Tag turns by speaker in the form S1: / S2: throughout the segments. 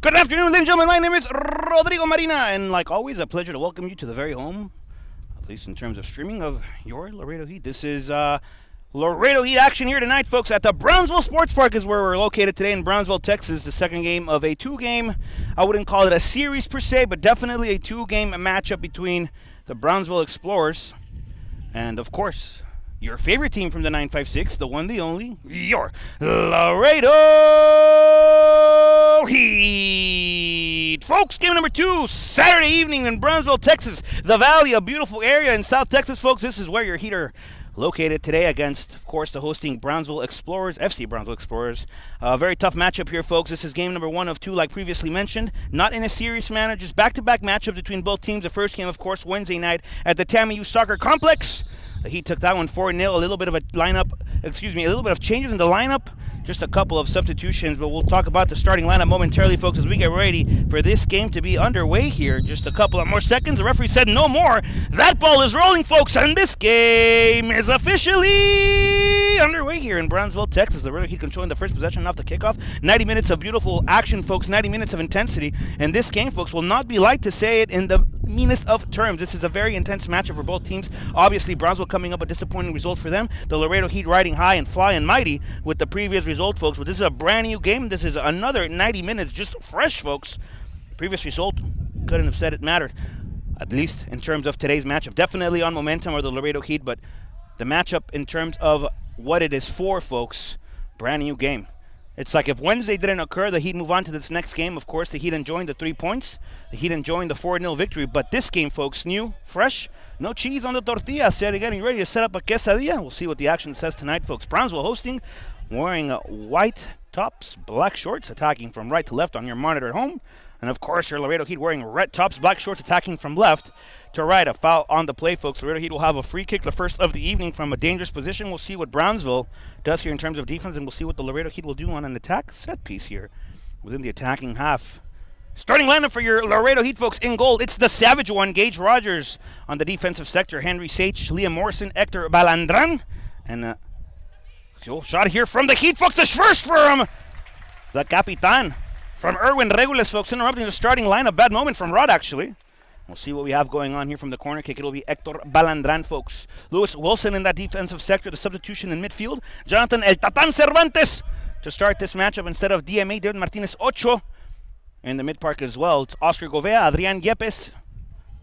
S1: Good afternoon, ladies and gentlemen. My name is Rodrigo Marina, and like always, a pleasure to welcome you to the very home, at least in terms of streaming, of your Laredo Heat. This is Laredo Heat action here tonight, folks, at the Brownsville Sport Park is where we're located today in Brownsville, Texas. The second game of a two-game, I wouldn't call it a series per se, but definitely a two-game matchup between the Brownsville Explorers and, of course, your favorite team from the 956, the one, the only, your Laredo Heat. Folks, game number 2, Saturday evening in Brownsville, Texas. The Valley, a beautiful area in South Texas, folks. This is where your Heat are located today against, of course, the hosting Brownsville Explorers, FC Brownsville Explorers. A very tough matchup here, folks. This is game number 1 of 2, like previously mentioned. Not in a serious manner, just back-to-back matchups between both teams. The first game, of course, Wednesday night at the TAMU Soccer Complex. The Heat took that one 4-0. A little bit of changes in the lineup. Just a couple of substitutions, but we'll talk about the starting lineup momentarily, folks, as we get ready for this game to be underway here. Just a couple of more seconds. The referee said no more. That ball is rolling, folks, and this game is officially underway here in Brownsville, Texas. The Laredo Heat controlling the first possession off the kickoff. 90 minutes of beautiful action, folks. 90 minutes of intensity. And this game, folks, will not be light, to say it in the meanest of terms. This is a very intense matchup for both teams. Obviously, Brownsville coming up a disappointing result for them. The Laredo Heat riding high and flying mighty with the previous result, folks. But this is a brand new game. This is another 90 minutes just fresh, folks. Previous result, couldn't have said it mattered, at least in terms of today's matchup. Definitely on momentum or the Laredo Heat, but the matchup in terms of what it is for, folks, brand new game. It's like if Wednesday didn't occur, the Heat move on to this next game. Of course, the Heat enjoying the 3 points. The Heat enjoying the 4-0 victory. But this game, folks, new, fresh, no cheese on the tortilla. So they're getting ready to set up a quesadilla. We'll see what the action says tonight, folks. Brownsville hosting, wearing white tops, black shorts, attacking from right to left on your monitor at home. And, of course, your Laredo Heat wearing red tops, black shorts, attacking from left to right. A foul on the play, folks. Laredo Heat will have a free kick, the first of the evening, from a dangerous position. We'll see what Brownsville does here in terms of defense, and we'll see what the Laredo Heat will do on an attack set piece here within the attacking half. Starting lineup for your Laredo Heat, folks. In goal, it's the savage one, Gage Rogers. On the defensive sector, Henry Sage, Liam Morrison, Hector Balandran. And shot here from the Heat, folks. The first from the Capitan, from Erwin Regules, folks, interrupting the starting lineup. Bad moment from Rod, actually. We'll see what we have going on here from the corner kick. It'll be Hector Balandran, folks. Lewis Wilson in that defensive sector. The substitution in midfield, Jonathan El Tatan Cervantes to start this matchup instead of DMA, David Martinez Ocho. In the mid-park as well, it's Oscar Govea, Adrian Yepes,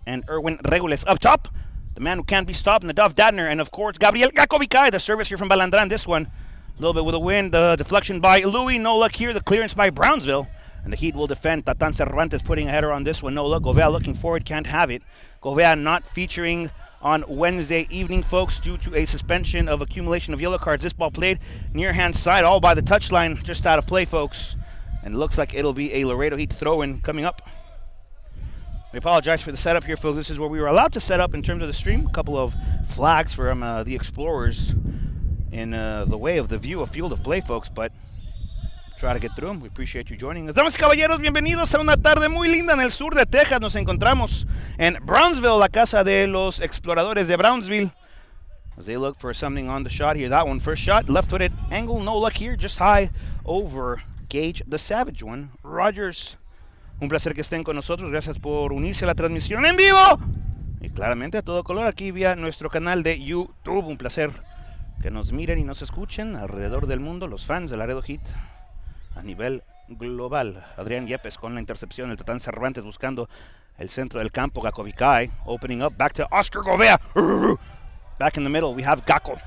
S1: and Erwin Regules. Up top, the man who can't be stopped, Nadav Dadner, and of course, Gabriel Gakovikai. The service here from Balandran, this one. A little bit with a win, the deflection by Louis. No luck here, the clearance by Brownsville. And the Heat will defend. Tatan Cervantes putting a header on this one. No luck. Govea looking forward, can't have it. Govea not featuring on Wednesday evening, folks, due to a suspension of accumulation of yellow cards. This ball played near hand side, all by the touchline, just out of play, folks. And it looks like it'll be a Laredo Heat throw-in coming up. We apologize for the setup here, folks. This is where we were allowed to set up in terms of the stream. A couple of flags from the Explorers in the way of the view of field of play, folks, but try to get through them. We appreciate you joining us. Damas y caballeros, bienvenidos a una tarde muy linda en el sur de Texas. Nos encontramos en Brownsville, la casa de los exploradores de Brownsville, as they look for something on the shot here. That one, first shot, left-footed angle, no luck here, just high over Gage, the savage one, Rogers. Un placer que estén con nosotros. Gracias por unirse a la transmisión en vivo y claramente a todo color aquí vía nuestro canal de YouTube. Un placer que nos miren y nos escuchen alrededor del mundo, los fans de Laredo Heat a nivel global. Adrián Yepes con la intercepción, el Tatán Cervantes buscando el centro del campo. Gakovikai opening up, back to Oscar Govea. Back in the middle, we have Gako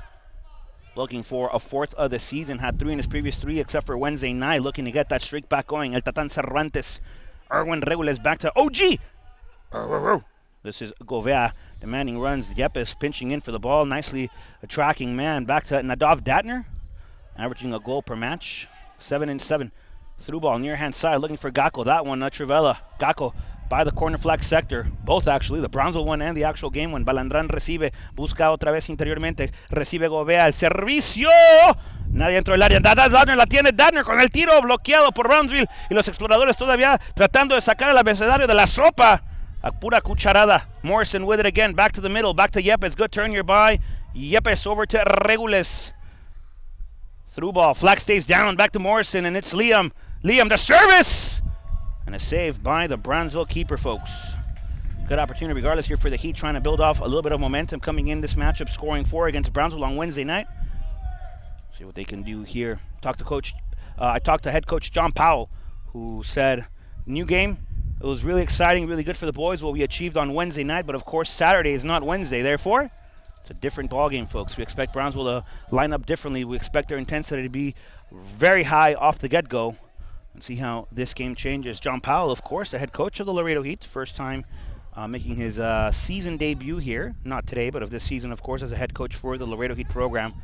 S1: looking for a 4th of the season. Had 3 in his previous 3 except for Wednesday night, looking to get that streak back going. El Tatán Cervantes, Erwin Regules back to OG. This is Govea demanding runs. Yepes pinching in for the ball, nicely a tracking man. Back to Nadav Datner, averaging a goal per match. 7-7. Through ball, near hand side, looking for Gako. That one, Trivella. Gako by the corner flag sector. Both actually, the Brownsville one and the actual game one. Balandran recibe, busca otra vez interiormente. Recibe Govea, el servicio. Nadie dentro del área. Dadner la tiene. Dadner con el tiro bloqueado por Brownsville. Y los exploradores todavía tratando de sacar al abecedario de la sopa. A pura cucharada. Morrison with it again. Back to the middle. Back to Yepes. Good turn here by Yepes over to Regules. Through ball. Flag stays down. Back to Morrison. And it's Liam. Liam, the service. And a save by the Brownsville keeper, folks. Good opportunity regardless here for the Heat, trying to build off a little bit of momentum coming in this matchup, scoring 4 against Brownsville on Wednesday night. See what they can do here. I talked to head coach John Powell, who said, new game. It was really exciting, really good for the boys, what we achieved on Wednesday night, but of course Saturday is not Wednesday. Therefore, it's a different ball game, folks. We expect Brownsville to line up differently. We expect their intensity to be very high off the get-go, and see how this game changes. John Powell, of course, the head coach of the Laredo Heat, first time making his season debut here, not today, but of this season, of course, as a head coach for the Laredo Heat program.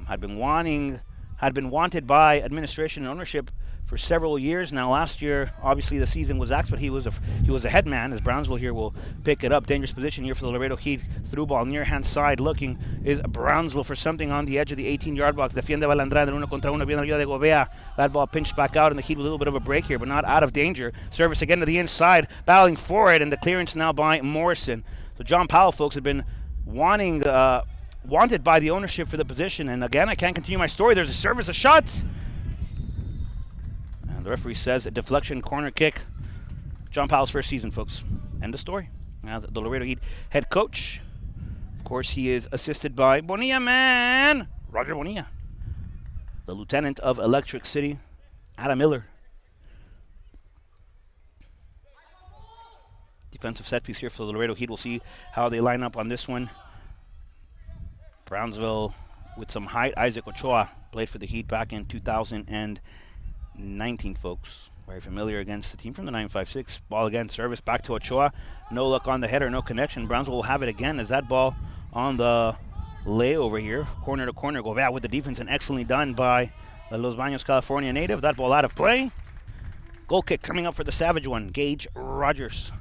S1: Had been wanted by administration and ownership for several years now. Last year, obviously, the season was axed, but he was a head man, as Brownsville here will pick it up. Dangerous position here for the Laredo Heat. Through ball, near hand side, looking is Brownsville for something on the edge of the 18-yard box. Defiende Balandrán, uno contra uno, viene arriba de Gobea. That ball pinched back out, and the Heat with a little bit of a break here, but not out of danger. Service again to the inside, battling for it, and the clearance now by Morrison. So John Powell, folks, had been wanted by the ownership for the position, and again, I can't continue my story. There's a service, a shot. And the referee says a deflection, corner kick. John Powell's first season, folks. End of story. As the Laredo Heat head coach, of course, he is assisted by Bonilla man, Roger Bonilla. The lieutenant of Electric City, Adam Miller. Defensive set piece here for the Laredo Heat. We'll see how they line up on this one. Brownsville with some height. Isaac Ochoa played for the Heat back in 2019, folks. Very familiar against the team from the 956. Ball again, service back to Ochoa. No luck on the header, no connection. Brownsville will have it again as that ball on the layover here. Corner to corner, go back with the defense, and excellently done by the Los Baños, California native. That ball out of play. Goal kick coming up for the Savage one, Gage Rogers.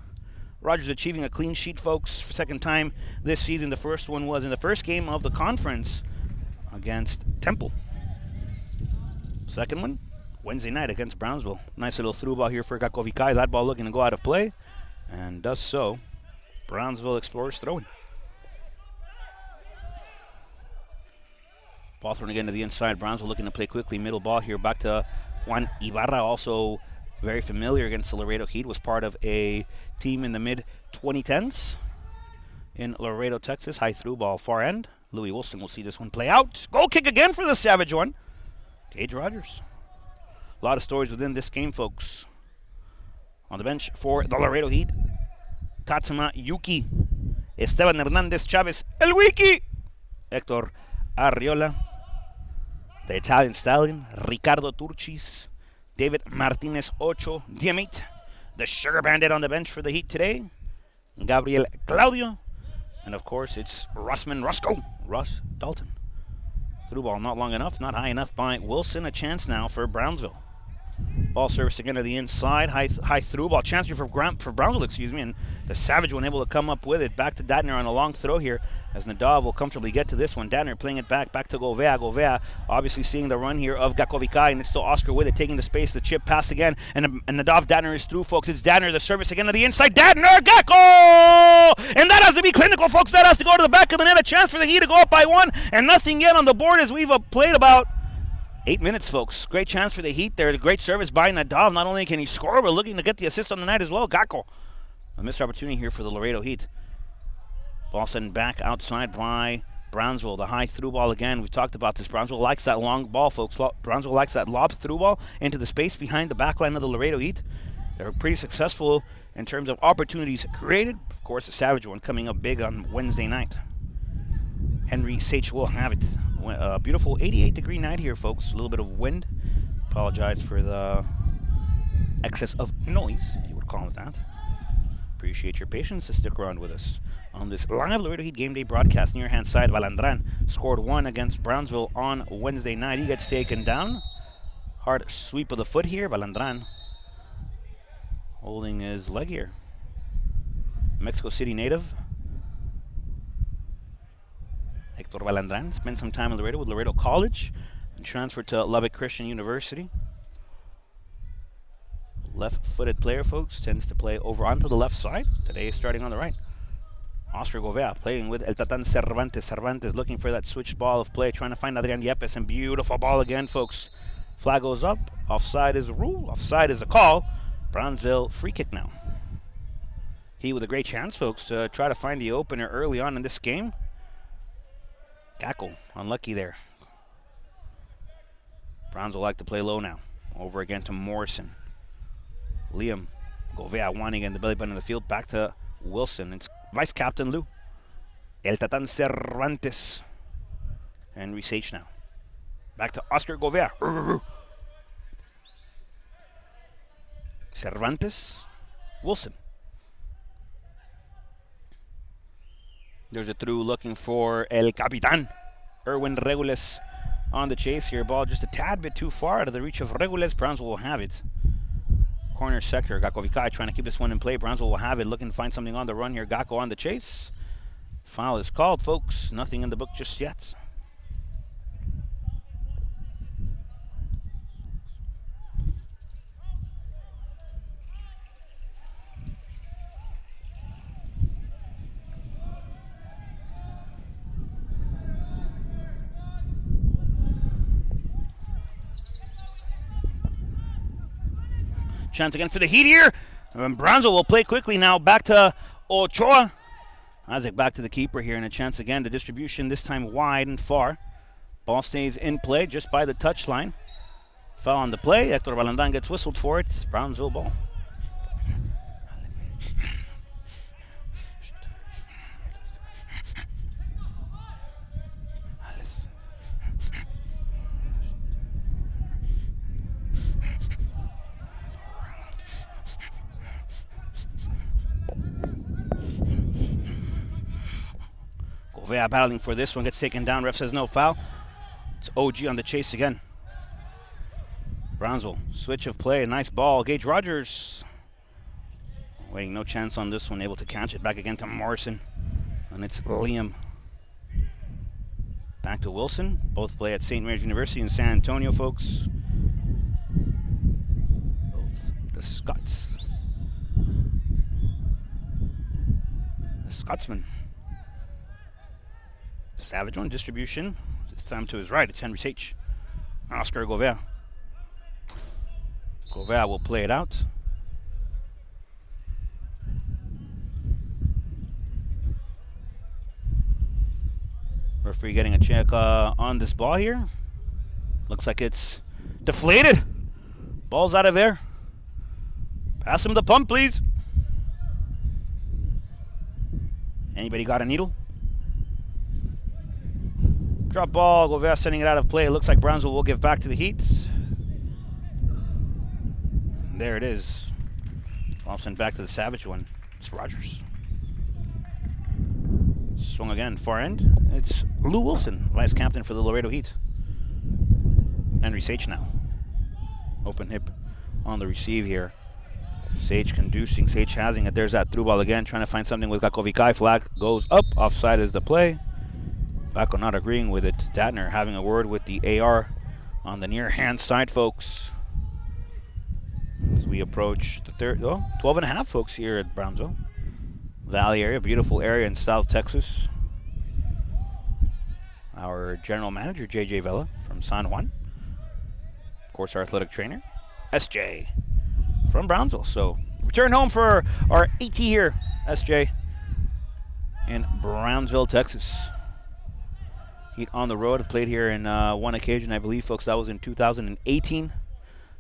S1: Rogers achieving a clean sheet, folks, for second time this season. The first one was in the first game of the conference against Temple. Second one, Wednesday night against Brownsville. Nice little through ball here for Gakovikai. That ball looking to go out of play, and does so. Brownsville Explorers throwing. Ball thrown again to the inside. Brownsville looking to play quickly. Middle ball here back to Juan Ibarra, also very familiar against the Laredo Heat, was part of a team in the mid-2010s in Laredo, Texas. High through ball, far end. Louis Wilson will see this one play out. Goal kick again for the Savage one. Gage Rogers. A lot of stories within this game, folks. On the bench for the Laredo Heat, Tatsuma Yuki, Esteban Hernandez Chavez, El Wiki, Hector Arriola, the Italian Stallion, Ricardo Turchis, David Martinez Ocho, Diamit, the Sugar Bandit on the bench for the Heat today, Gabriel Claudio, and of course it's Russ Dalton. Through ball not long enough, not high enough by Wilson. A chance now for Brownsville. Ball service again to the inside, high through ball. Chance here for Brownsville, and the Savage one able to come up with it. Back to Datner on a long throw here, as Nadav will comfortably get to this one. Datner playing it back to Govea. Govea obviously seeing the run here of Gakovikai, and it's still Oscar with it, taking the space. The chip pass again, and Nadav Datner is through, folks. It's Datner, the service again to the inside. Datner, Gakko! And that has to be clinical, folks. That has to go to the back of the net. A chance for the Heat to go up by one, and nothing yet on the board as we've played about 8 minutes, folks. Great chance for the Heat there. A great service by Nadav. Not only can he score, but looking to get the assist on the night as well. Gakko. A missed opportunity here for the Laredo Heat. Ball sent back outside by Brownsville. The high through ball again. We've talked about this. Brownsville likes that long ball, folks. Brownsville likes that lob through ball into the space behind the back line of the Laredo Heat. They're pretty successful in terms of opportunities created. Of course, the Savage one coming up big on Wednesday night. Henry Sage will have it. A beautiful 88-degree night here, folks. A little bit of wind. Apologize for the excess of noise, if you would call it that. Appreciate your patience to stick around with us on this live Laredo Heat game day broadcast. Near hand side, Balandrán scored one against Brownsville on Wednesday night. He gets taken down. Hard sweep of the foot here. Balandrán holding his leg here. Mexico City native Hector Balandrán spent some time in Laredo with Laredo College and transferred to Lubbock Christian University. Left-footed player, folks, tends to play over onto the left side. Today is starting on the right. Oscar Govea playing with El Tatan Cervantes. Cervantes looking for that switched ball of play, trying to find Adrian Yepes, and beautiful ball again, folks. Flag goes up. Offside is a rule. Offside is a call. Brownsville free kick now. He with a great chance, folks, to try to find the opener early on in this game. Gacko, unlucky there. Brownsville like to play low now. Over again to Morrison. Liam Govea wanting in the belly button of the field. Back to Wilson. It's Vice Captain Lou. El Tatan Cervantes. Henry Sage now. Back to Oscar Govea. Cervantes. Wilson. There's a through looking for El Capitan. Erwin Regules on the chase here. Ball just a tad bit too far out of the reach of Regules. Brownsville will have it. Corner sector. Gacko Vikai trying to keep this one in play. Brownsville will have it. Looking to find something on the run here. Gacko on the chase. Foul is called, folks. Nothing in the book just yet. Chance again for the Heat here. And Brownsville will play quickly now. Back to Ochoa. Isaac back to the keeper here, and a chance again. The distribution this time wide and far. Ball stays in play just by the touchline. Foul on the play. Hector Balandan gets whistled for it. Brownsville ball. Govea battling for this one, gets taken down. Ref says no foul. It's OG on the chase again. Brownsville, switch of play, nice ball. Gage Rogers waiting, no chance on this one, able to catch it. Back again to Morrison, and it's Liam. Back to Wilson. Both play at St. Mary's University in San Antonio, folks. The Scots. The Scotsman. Savage one, distribution. This time to his right, it's Henry Sage. Oscar Govea. Govea will play it out. Referee getting a check on this ball here. Looks like it's deflated. Ball's out of air. Pass him the pump, please. Anybody got a needle? Drop ball, Govea sending it out of play. It looks like Brownsville will give back to the Heat. And there it is. Ball sent back to the Savage one. It's Rogers. Swung again, far end. It's Lou Wilson, vice captain for the Laredo Heat. Henry Sage now. Open hip on the receive here. Sage conducing, Sage hazing it. There's that through ball again, trying to find something with Gacko Vikai. Flag goes up. Offside is the play. Gacko not agreeing with it. Datner having a word with the AR on the near hand side, folks. As we approach the 12 and a half, folks, here at Brownsville Valley area, beautiful area in South Texas. Our general manager, JJ Vela from San Juan. Of course, our athletic trainer, SJ from Brownsville. So return home for our AT here, SJ, in Brownsville, Texas. Heat on the road, have played here in one occasion, I believe, folks. That was in 2018.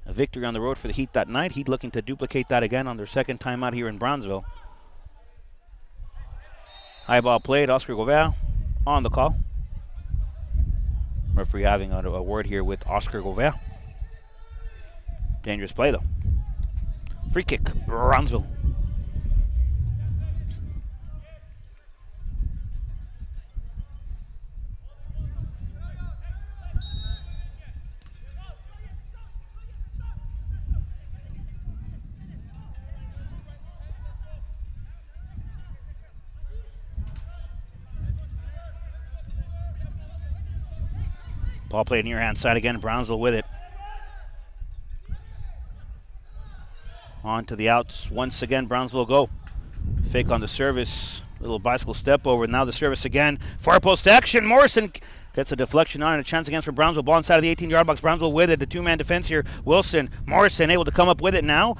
S1: A victory on the road for the Heat that night. Heat looking to duplicate that again on their second time out here in Brownsville. High ball played, Oscar Govea on the call. Referee having a word here with Oscar Govea. Dangerous play though. Free kick, Brownsville. Ball played near hand side again, Brownsville with it. On to the outs once again, Brownsville go. Fake on the service, little bicycle step over, now the service again. Far post action, Morrison gets a deflection on and a chance again for Brownsville. Ball inside of the 18-yard box, Brownsville with it, the two-man defense here. Wilson, Morrison able to come up with it now.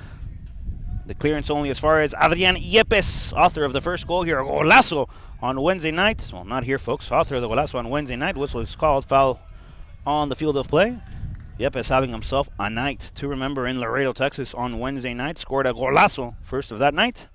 S1: The clearance only as far as Adrian Yepes, author of the first goal here. Golazo on Wednesday night. Well, not here, folks. Author of the golazo on Wednesday night. Whistle is called. Foul on the field of play. Yepes having himself a night to remember in Laredo, Texas on Wednesday night. Scored a golazo, first of that night.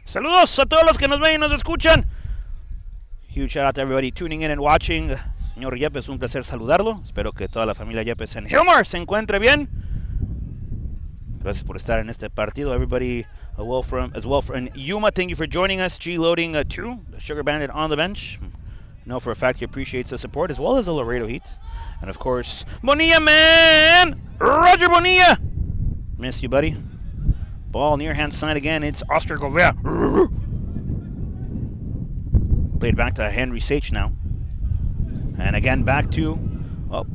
S1: Saludos a todos los que nos ven y nos escuchan. Huge shout out to everybody tuning in and watching. Señor Yepes, un placer saludarlo. Espero que toda la familia Yepes en Hilmar se encuentre bien. Gracias por estar en este partido. Everybody as well from Yuma, thank you for joining us. G Loading 2, the Sugar Bandit on the bench. Know for a fact he appreciates the support, as well as the Laredo Heat. And of course, Bonilla, man! Roger Bonilla! Miss you, buddy. Ball near hand side again. It's Oscar Govea. Played back to Henry Sage now. And again back to, oh,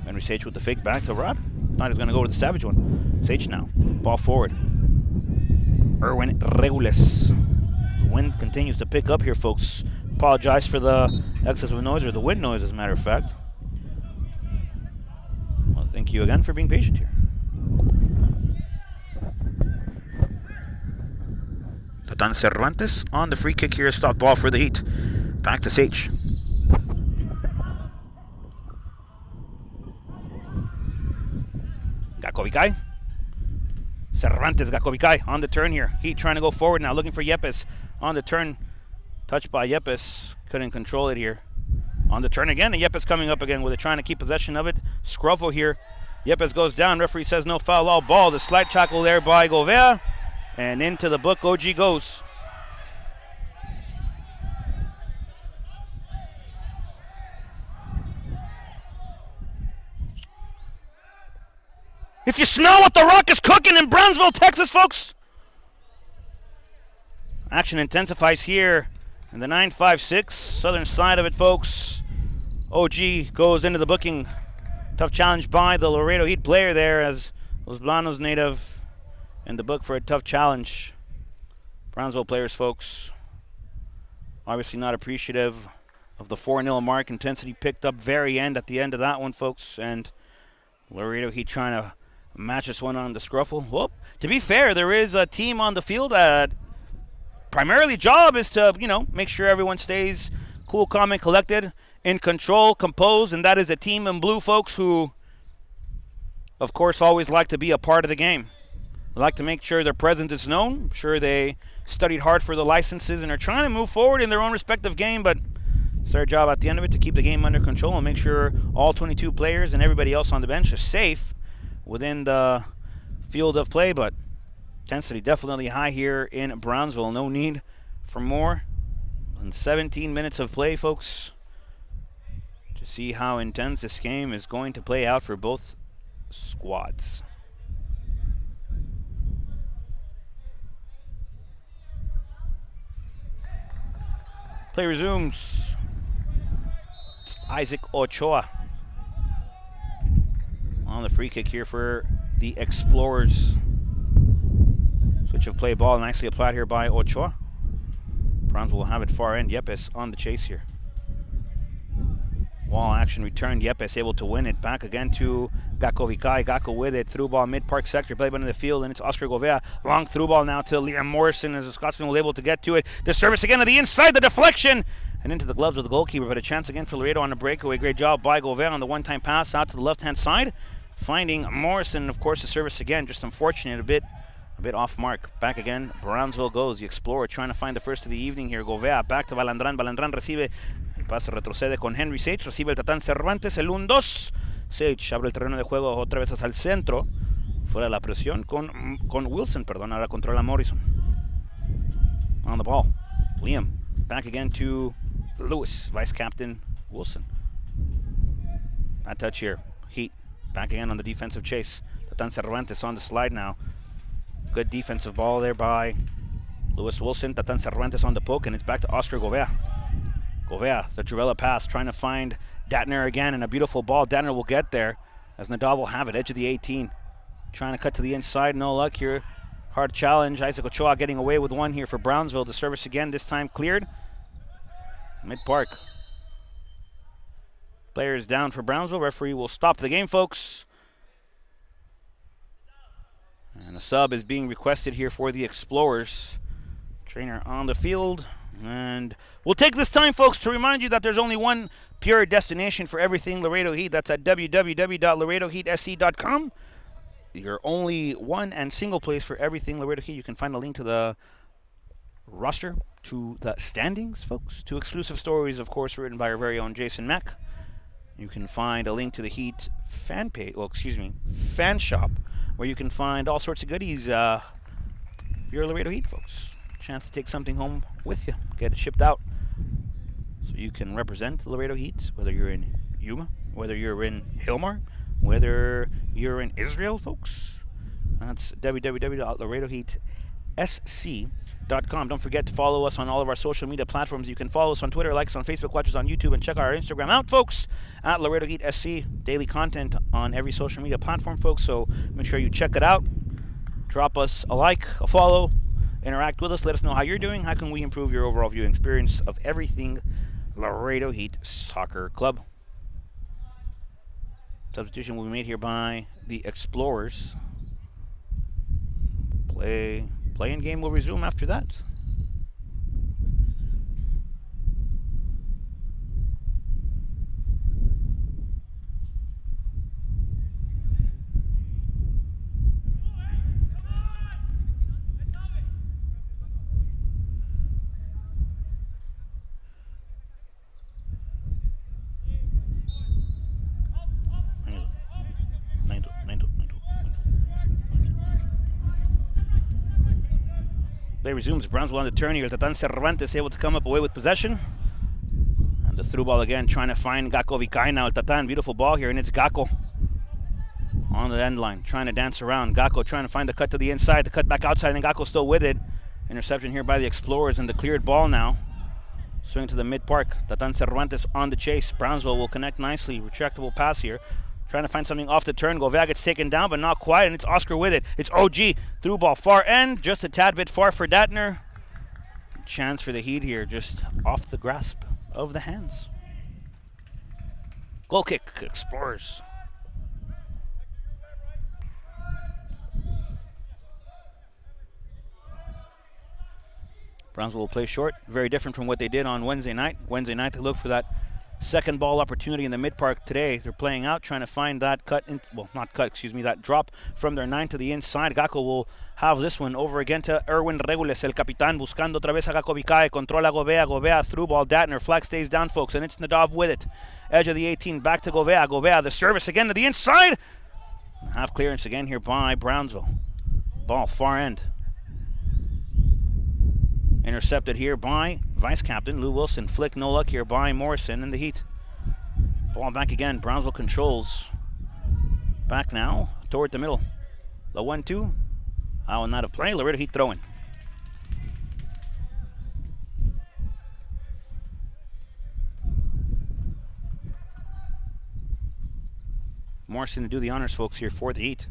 S1: Henry Sage with the fake back to Rod. Thought he was going to go with the savage one. Sage now. Ball forward. Erwin Regules. The wind continues to pick up here, folks. Apologize for the excessive noise, or the wind noise, as a matter of fact. Well, thank you again for being patient here. Tatan Cervantes on the free kick here. Stop ball for the Heat. Back to Sage. Gakovikai. Cervantes, Gakovikai on the turn here. Heat trying to go forward now, looking for Yepes. On the turn. Touched by Yepes. Couldn't control it here. On the turn again. And Yepes coming up again with it, trying to keep possession of it. Scruffle here. Yepes goes down. Referee says no foul. All ball. The slight tackle there by Govea. And into the book OG goes. If you smell what the Rock is cooking in Brownsville, Texas, folks. Action intensifies here in the 956 southern side of it, folks. OG goes into the booking. Tough challenge by the Laredo Heat player there, as Los Blancos native in the book for a tough challenge. Brownsville players, folks, obviously not appreciative of the 4-0 mark. Intensity picked up very end at the end of that one, folks. And Laredo Heat trying to match this one on the scruffle. Well, to be fair, there is a team on the field that primarily job is to, make sure everyone stays cool, calm, and collected, in control, composed, and that is a team in blue, folks, who, of course, always like to be a part of the game. They like to make sure their presence is known. I'm sure they studied hard for the licenses and are trying to move forward in their own respective game, but it's their job at the end of it to keep the game under control and make sure all 22 players and everybody else on the bench are safe within the field of play. But intensity definitely high here in Brownsville. No need for more than 17 minutes of play, folks, to see how intense this game is going to play out for both squads. Play resumes. It's Isaac Ochoa on the free kick here for the Explorers. Switch of play, ball nicely applied here by Ochoa. Brownsville will have it far end. Yepes on the chase here. Wall action returned. Yepes able to win it. Back again to Gakovikai. Gako with it. Through ball mid-park sector. Played into the field, and it's Oscar Govea. Long through ball now to Liam Morrison as the Scotsman was able to get to it. The service again to the inside. The deflection. And into the gloves of the goalkeeper. But a chance again for Laredo on the breakaway. Great job by Govea on the one-time pass out to the left-hand side. Finding Morrison. And of course, the service again. Just unfortunate. A bit off mark. Back again. Brownsville goes. The Explorer trying to find the first of the evening here. Govea back to Balandran. Balandran recibe. El pase retrocede con Henry Sage. Recibe el Tatán Cervantes. El 1-2. Sage abre el terreno de juego otra vez hacia el centro. Fuera de la presión con Wilson. Perdón, ahora controla Morrison. On the ball. Liam. Back again to Lewis. Vice Captain Wilson. Bad touch here. Heat. Back again on the defensive chase. Tatán Cervantes on the slide now. Good defensive ball there by Lewis Wilson. Tatán Cervantes on the poke, and it's back to Oscar Govea. Govea, the Juvella pass, trying to find Datner again, and a beautiful ball. Datner will get there as Nadal will have it, edge of the 18. Trying to cut to the inside, no luck here. Hard challenge. Isaac Ochoa getting away with one here for Brownsville. The service again, this time cleared. Mid-park. Players down for Brownsville. Referee will stop the game, folks. And a sub is being requested here for the Explorers. Trainer on the field. And we'll take this time, folks, to remind you that there's only one pure destination for everything Laredo Heat. That's at www.laredoheatsc.com. Your only one and single place for everything Laredo Heat. You can find a link to the roster, to the standings, folks, to exclusive stories, of course, written by our very own Jason Mack. You can find a link to the Heat fan page, fan shop, where you can find all sorts of goodies. You're Laredo Heat, folks. Chance to take something home with you, get it shipped out, so you can represent Laredo Heat, whether you're in Yuma, whether you're in Hilmar, whether you're in Israel, folks. That's www.laredoheatsc.com. Don't forget to follow us on all of our social media platforms. You can follow us on Twitter, like us on Facebook, watch us on YouTube, and check our Instagram out, folks, at Laredo Heat SC. Daily content on every social media platform, folks, so make sure you check it out. Drop us a like, a follow, interact with us. Let us know how you're doing. How can we improve your overall viewing experience of everything Laredo Heat Soccer Club? Substitution will be made here by the Explorers. Play-in game will resume after that. Play resumes. Brownsville on the turn here. Tatan Cervantes able to come up away with possession. And the through ball again, trying to find Gakko Vikai now. Tatan, beautiful ball here, and it's Gakko on the end line, trying to dance around. Gakko trying to find the cut to the inside, the cut back outside, and Gakko still with it. Interception here by the Explorers, and the cleared ball now. Swing to the mid-park. Tatan Cervantes on the chase. Brownsville will connect nicely. Retractable pass here. Trying to find something off the turn. Govea gets taken down, but not quite, and it's Oscar with it. It's OG. Through ball far end, just a tad bit far for Datner. Chance for the Heat here, just off the grasp of the hands. Goal kick, Explorers. Brownsville will play short. Very different from what they did on Wednesday night. Wednesday night, they looked for that second ball opportunity in the mid-park. Today, they're playing out, trying to find that that drop from their 9 to the inside. Gakko will have this one over again to Erwin Regules, el capitán, buscando otra vez a Gakko Vikai, controla Govea, through ball, Datner, flag stays down, folks, and it's Nadav with it. Edge of the 18, back to Govea, the service again to the inside. Half clearance again here by Brownsville. Ball far end. Intercepted here by vice captain Lou Wilson. Flick, no luck here by Morrison and the Heat. Ball back again. Brownsville controls. Back now toward the middle. The 1-2. Out and out of play. Laredo Heat throwing. Morrison to do the honors, folks, here for the Heat.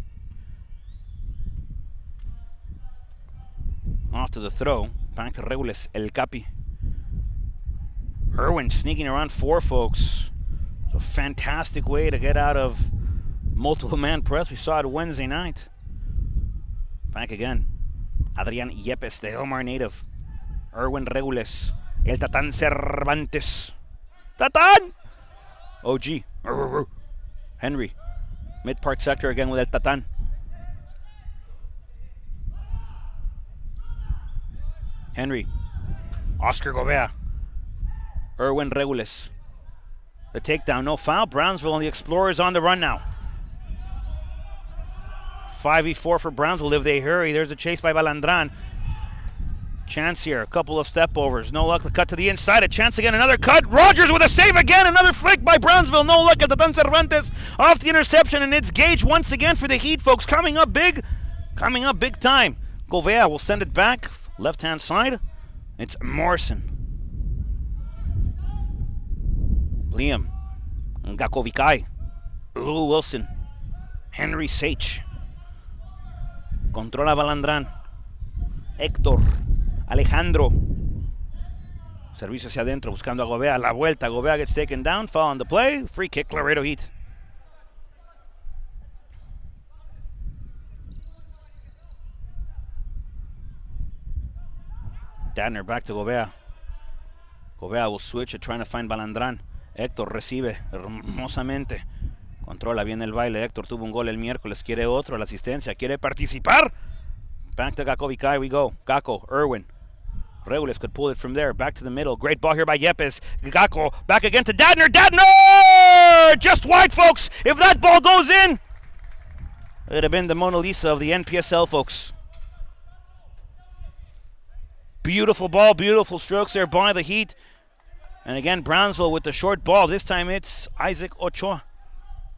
S1: Off to the throw. Back to Regules, El Capi. Irwin sneaking around 4, folks. It's a fantastic way to get out of multiple man press. We saw it Wednesday night. Back again. Adrian Yepes, the Elmar native. Irwin Regules, El Tatan Cervantes. Tatan! OG. Henry. Mid-park sector again with El Tatan. Henry, Oscar Govea, Erwin Regules. The takedown, no foul. Brownsville and the Explorers on the run now. 5v4 for Brownsville if they hurry. There's a chase by Balandran. Chance here, a couple of step overs. No luck, the cut to the inside. A chance again, another cut. Rogers with a save again. Another flick by Brownsville. No luck at the Tatan Cervantes off the interception, and it's Gage once again for the Heat, folks. Coming up big time. Govea will send it back. Left-hand side, it's Morrison. Liam, Gakko Vikai, Lou Wilson, Henry Sage. Controla Balandrán. Héctor. Alejandro. Servicio hacia adentro buscando a Gobea. La vuelta. Gobea gets taken down. Foul on the play. Free kick, Laredo Heat. Dadner back to Gobea. Gobea will switch it, trying to find Balandrán. Héctor recibe hermosamente. Controla bien el baile. Héctor tuvo un gol el miércoles. Quiere otro. La asistencia. Quiere participar. Back to Gako Vikai we go. Gako. Irwin. Regules could pull it from there. Back to the middle. Great ball here by Yepes. Gako. Back again to Dadner. Dadner! Just wide, folks. If that ball goes in, it would have been the Mona Lisa of the NPSL, folks. Beautiful ball. Beautiful strokes there by the Heat. And again, Brownsville with the short ball. This time it's Isaac Ochoa.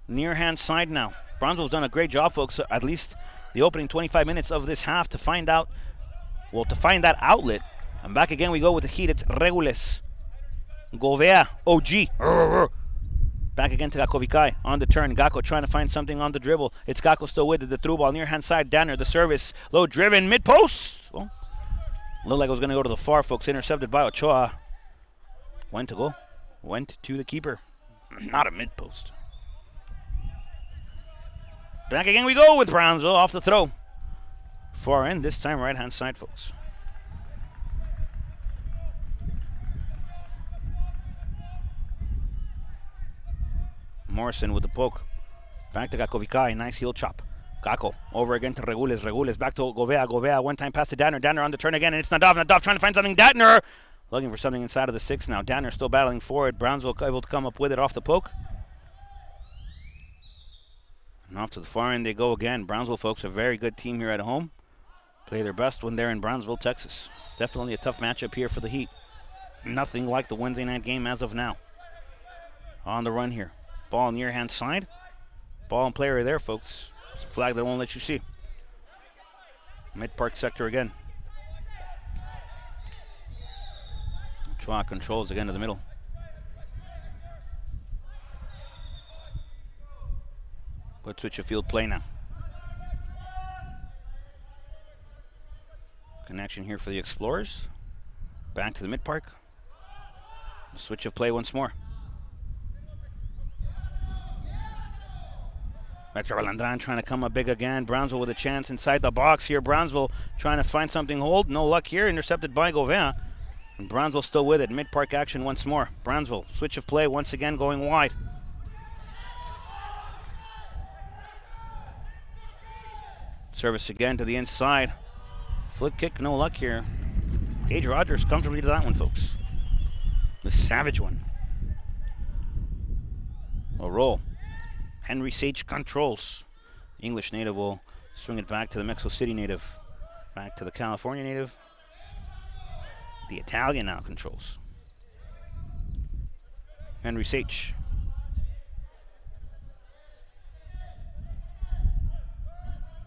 S1: Near hand side now. Brownsville's done a great job, folks, at least the opening 25 minutes of this half to find out, well, to find that outlet. And back again we go with the Heat. It's Regules. Govea. OG. Back again to Gako Vikai on the turn. Gako trying to find something on the dribble. It's Gako still with it. The through ball near hand side. Danner, the service. Low driven. Mid post. Well, looked like it was going to go to the far, folks. Intercepted by Ochoa. Went to go. Went to the keeper. Not a mid post. Back again we go with Brownsville off the throw. Far end, this time right hand side, folks. Morrison with the poke. Back to Gako Vikai, nice heel chop. Gako over again to Regules. Regules back to Govea. Govea one time pass to Danner. Danner on the turn again, and it's Nadav. Nadav trying to find something. Danner looking for something inside of the 6 now. Danner still battling for it. Brownsville able to come up with it off the poke. And off to the far end they go again. Brownsville, folks, a very good team here at home. Play their best when they're in Brownsville, Texas. Definitely a tough matchup here for the Heat. Nothing like the Wednesday night game as of now. On the run here. Ball near hand side. Ball and player there, folks. It's a flag that won't let you see. Mid-park sector again. Chua controls again to the middle. Let's switch a field play now. Connection here for the Explorers. Back to the mid-park. Switch of play once more. Metro Balandrán trying to come up big again. Brownsville with a chance inside the box here. Brownsville trying to find something hold. No luck here. Intercepted by Govea. And Brownsville still with it. Mid-park action once more. Brownsville, switch of play once again going wide. Service again to the inside. Flick kick, no luck here. Gage Rogers comfortably to that one, folks. The savage one. A roll. Henry Sage controls. The English native will swing it back to the Mexico City native. Back to the California native. The Italian now controls. Henry Sage.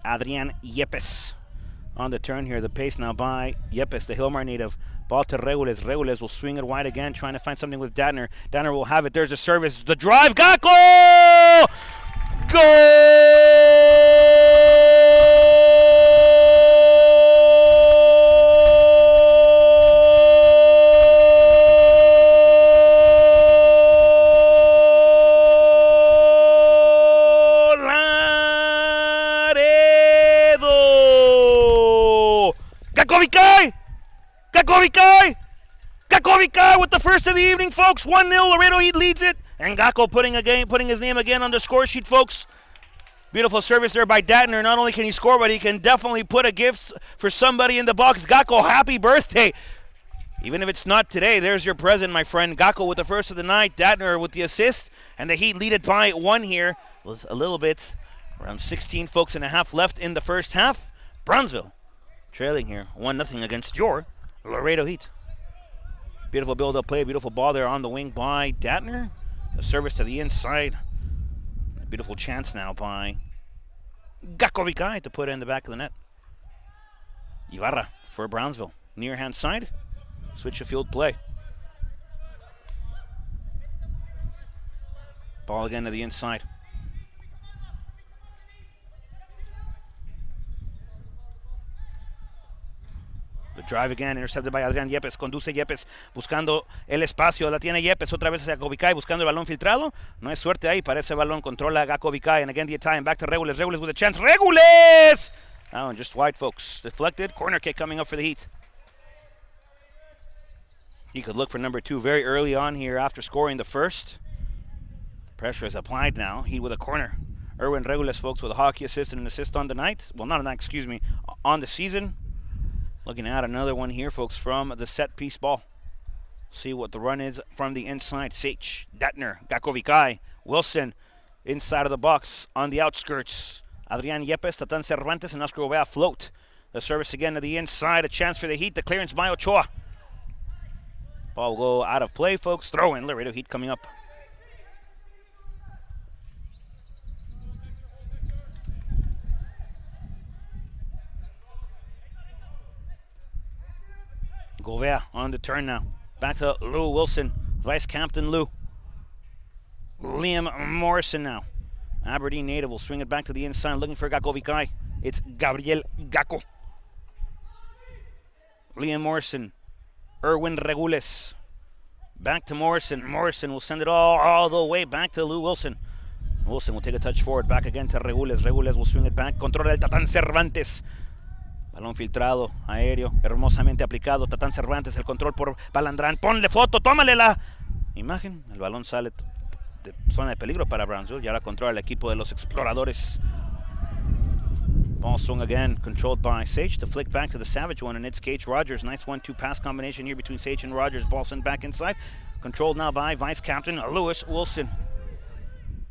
S1: Adrian Yepes on the turn here. The pace now by Yepes, the Hilmar native. Ball to Regules. Regules will swing it wide again, trying to find something with Dadner. Dadner will have it. There's a service. The drive. Gako! Gako Vikai with the first of the evening, folks. 1-0, Laredo Heat leads it. And Gako putting his name again on the score sheet, folks. Beautiful service there by Dadner. Not only can he score, but he can definitely put a gift for somebody in the box. Gako, happy birthday. Even if it's not today, there's your present, my friend. Gako with the first of the night. Dadner with the assist. And the Heat lead it by 1 here with a little bit, around 16 folks and a half left in the first half. Brownsville trailing here 1-0 against your Laredo Heat. Beautiful build-up play, beautiful ball there on the wing by Dadner. A service to the inside. A beautiful chance now by Gako Vikai to put it in the back of the net. Ibarra for Brownsville. Near hand side. Switch of field play. Ball again to the inside. The drive again, intercepted by Adrián Yepes. Conduce Yepes buscando el espacio. La tiene Yepes otra vez hacia Gakovikai buscando el balón filtrado. No hay suerte ahí para ese balón. Controla Gakovikai. And again the Italian back to Regules. Regules with a chance. Regules! Oh, and just wide, folks. Deflected. Corner kick coming up for the Heat. He could look for number 2 very early on here after scoring the first. Pressure is applied now. Heat with a corner. Erwin Regules, folks, with a hockey assist and an assist on the night. Well, not on that, excuse me, on the season. Looking at another one here, folks, from the set piece ball. See what the run is from the inside. Sage, Datner, Gakovikai, Wilson, inside of the box on the outskirts. Adrián Yepes, Tatan Cervantes, and Oscar Gobea float. The service again to the inside. A chance for the Heat. The clearance by Ochoa. Ball will go out of play, folks. Throw in. Laredo Heat coming up. Gobea on the turn now. Back to Lou Wilson, Vice Captain Lou. Liam Morrison now. Aberdeen native will swing it back to the inside, looking for Gakovikai. It's Gabriel Gako. Liam Morrison, Erwin Regules. Back to Morrison. Morrison will send it all the way back to Lou Wilson. Wilson will take a touch forward, back again to Regules. Regules will swing it back. Controla el Tatán Cervantes. Balón filtrado, aéreo, hermosamente aplicado. Tatán Cervantes, el control por Balandrán. Ponle foto, tómale la imagen. El balón sale de zona de peligro para Brownsville. Y ahora controla el equipo de los exploradores. Ball swung again, controlled by Sage. To flick back to the Savage one, and it's Gage Rogers. Nice 1-2 pass combination here between Sage and Rogers. Ball sent back inside. Controlled now by Vice Captain Lewis Wilson.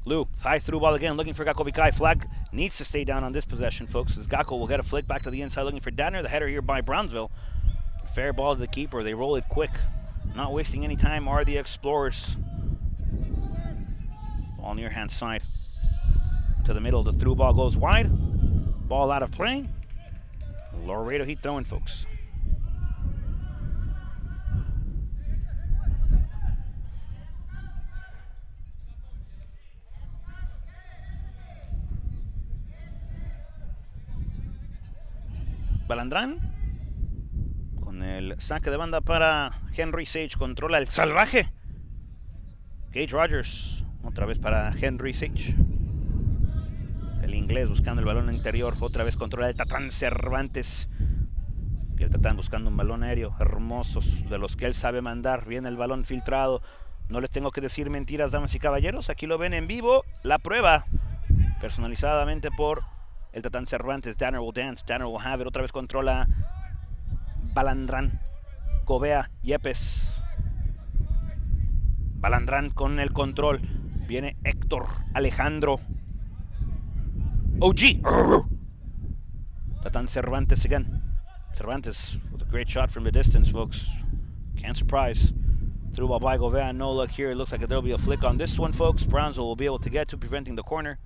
S1: Lou, high through ball again, looking for Gakovikai. Flag needs to stay down on this possession, folks, as Gako will get a flick back to the inside, looking for Datner. The header here by Brownsville. Fair ball to the keeper. They roll it quick. Not wasting any time are the Explorers. Ball near hand side. To the middle, the through ball goes wide. Ball out of play. Laredo Heat throwing, folks. Balandrán con el saque de banda para Henry Sage. Controla el salvaje. Gage Rogers otra vez para Henry Sage. El inglés buscando el balón interior. Otra vez controla el Tatán Cervantes. Y el Tatán buscando un balón aéreo. Hermosos, de los que él sabe mandar. Viene el balón filtrado. No les tengo que decir mentiras, damas y caballeros. Aquí lo ven en vivo. La prueba personalizadamente por el Tatán Cervantes. Danner will dance. Danner will have it. Otra vez controla Balandrán. Gobea. Yepes. Balandrán con el control. Viene Héctor Alejandro. OG. Tatán Cervantes again. Cervantes with a great shot from the distance, folks. Can't surprise. Through ball by Gobea. No luck here. It looks like there'll be a flick on this one, folks. Brownsville will be able to get to, preventing the corner.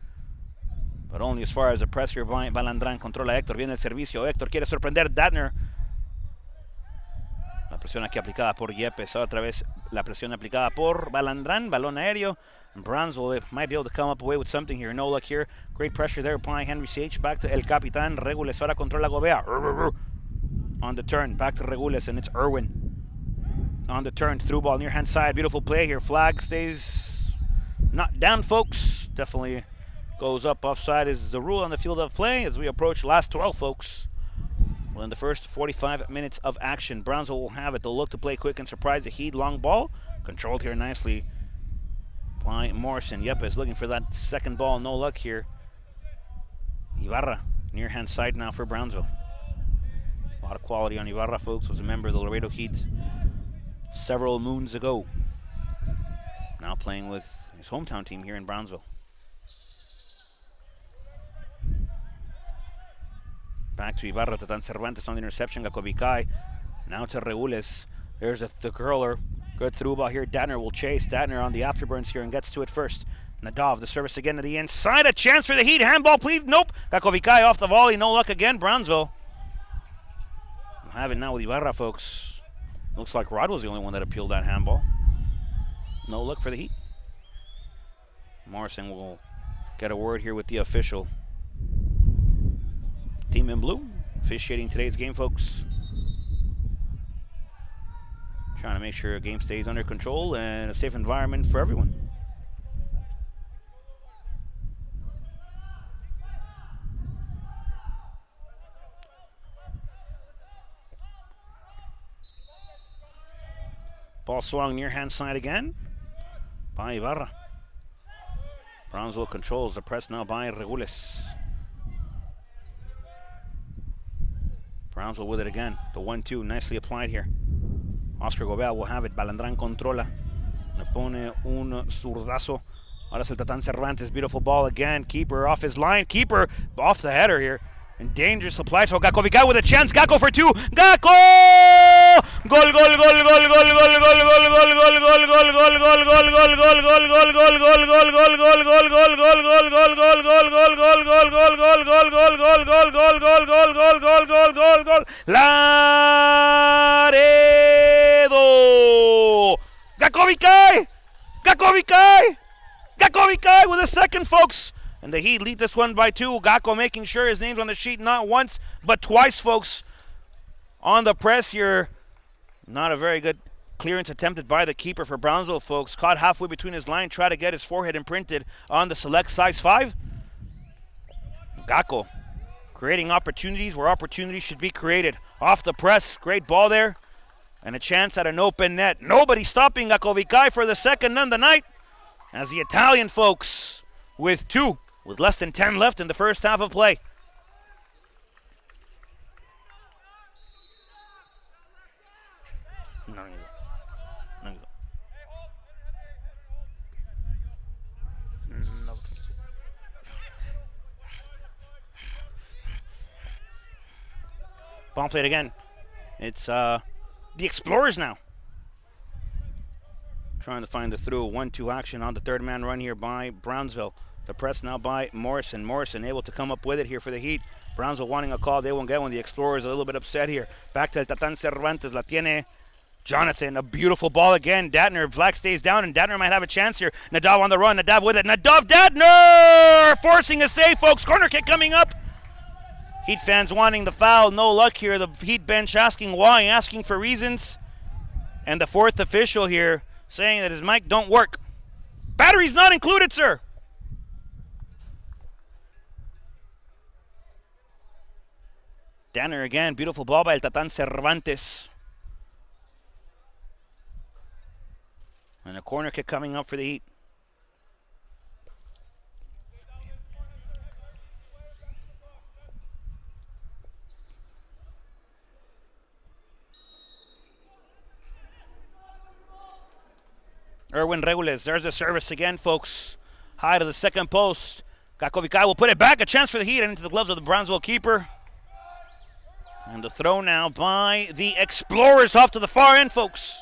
S1: But only as far as the pressure by Balandrán. Controla Héctor. Viene el servicio. Héctor quiere sorprender. Datner. La presión aquí aplicada por Yepes. Otra vez la presión aplicada por Balandrán. Balón aéreo. Brownsville might be able to come up away with something here. No luck here. Great pressure there by Henry Sage. Back to El Capitán. Regules ahora controla Gobea. On the turn. Back to Regules, and it's Erwin. On the turn. Through ball near hand side. Beautiful play here. Flag stays not down, folks. Definitely goes up. Offside is the rule on the field of play as we approach last 12, folks. Well, in the first 45 minutes of action, Brownsville will have it. They'll look to play quick and surprise the Heat. Long ball. Controlled here nicely by Morrison. Yepes looking for that second ball. No luck here. Ibarra, near hand side now for Brownsville. A lot of quality on Ibarra, folks. Was a member of the Laredo Heat several moons ago. Now playing with his hometown team here in Brownsville. Back to Ibarra. Tatán Cervantes on the interception. Gakovikai. Now to Regules. There's the curler. Good through ball here. Datner will chase. Datner on the afterburns here and gets to it first. Nadov, the service again to the inside. A chance for the Heat. Handball, please. Nope. Gakovikai off the volley. No luck again. Brownsville. We'll have it now with Ibarra, folks. Looks like Rod was the only one that appealed that handball. No luck for the Heat. Morrison will get a word here with the official. Team in blue officiating today's game, folks. Trying to make sure the game stays under control and a safe environment for everyone. Ball swung near hand side again by Ibarra. Brownsville controls the press now by Regules. Brownsville with it again. The 1-2 nicely applied here. Oscar Gobea will have it. Balandrán controla. Le pone un zurdazo. Ahora es el Tatán Cervantes. Beautiful ball again. Keeper off his line. Keeper off the header here. And dangerous supply. So Gakko Vical with a chance. Gakko for 2. Gakko! Gol, gol, gol, gol, gol, gol, gol, gol, gol, gol, gol, gol, gol, gol, gol, gol, gol, Laredo! Gakko Vical! Gakko Vical! Gakko Vical with a second, folks. And the Heat lead this one by 2. Gakko making sure his name's on the sheet not once, but twice, folks. On the press here. Not a very good clearance attempted by the keeper for Brownsville, folks. Caught halfway between his line, tried to get his forehead imprinted on the select size 5. Gakko creating opportunities where opportunities should be created. Off the press, great ball there. And a chance at an open net. Nobody stopping Gakko Vical for the second on the night. As the Italian folks with 2, with less than 10 left in the first half of play. Ball played again. It's the Explorers now. Trying to find the through. 1-2 action on the third man run here by Brownsville. The press now by Morrison. Morrison able to come up with it here for the Heat. Brownsville wanting a call. They won't get one. The Explorers a little bit upset here. Back to El Tatán Cervantes. La tiene Jonathan. A beautiful ball again. Datner. Flag stays down, and Datner might have a chance here. Nadav on the run. Nadav with it. Nadav Datner forcing a save, folks. Corner kick coming up. Heat fans wanting the foul. No luck here. The Heat bench asking why, asking for reasons. And the fourth official here saying that his mic don't work. Batteries not included, sir. Danner again. Beautiful ball by El Tatán Cervantes. And a corner kick coming up for the Heat. Erwin Regules, there's the service again, folks. High to the second post. Gakko Vical will put it back. A chance for the Heat and into the gloves of the Brownsville keeper. And the throw now by the Explorers off to the far end, folks.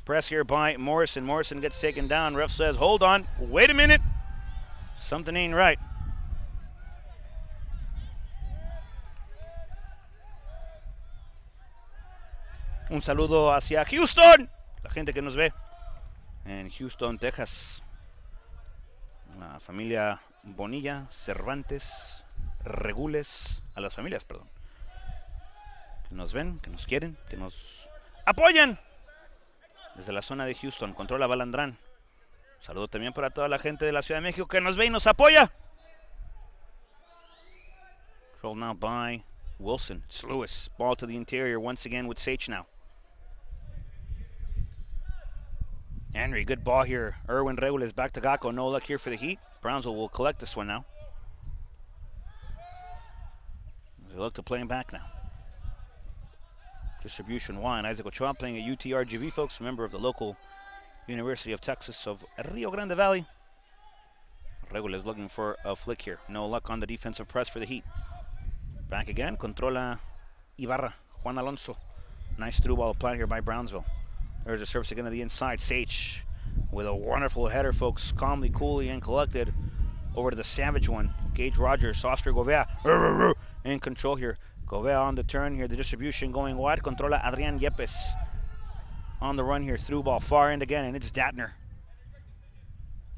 S1: Press here by Morrison. Morrison gets taken down. Ref says, hold on. Wait a minute. Something ain't right. Un saludo hacia Houston. La gente que nos ve en Houston, Texas. La familia Bonilla, Cervantes, Regules, a las familias, perdón. Que nos ven, que nos quieren, que nos apoyan. Desde la zona de Houston, controla Balandrán. Saludo también para toda la gente de la Ciudad de México que nos ve y nos apoya. Control now by Wilson. It's Lewis. Ball to the interior once again with Sage now. Henry, good ball here. Erwin Regules back to Gakko. No luck here for the Heat. Brownsville will collect this one now. They look to play him back now. Distribution wide. Isaac Ochoa playing at UTRGV, folks. Member of the local University of Texas of Rio Grande Valley. Regules looking for a flick here. No luck on the defensive press for the Heat. Back again. Controla Ibarra. Juan Alonso. Nice through ball applied here by Brownsville. There's a service again to the inside. Sage with a wonderful header, folks. Calmly, coolly, and collected over to the savage one. Gage Rogers, Oscar Gobea in control here. Gobea on the turn here. The distribution going wide. Controla Adrian Yepes on the run here. Through ball far end again, and it's Datner.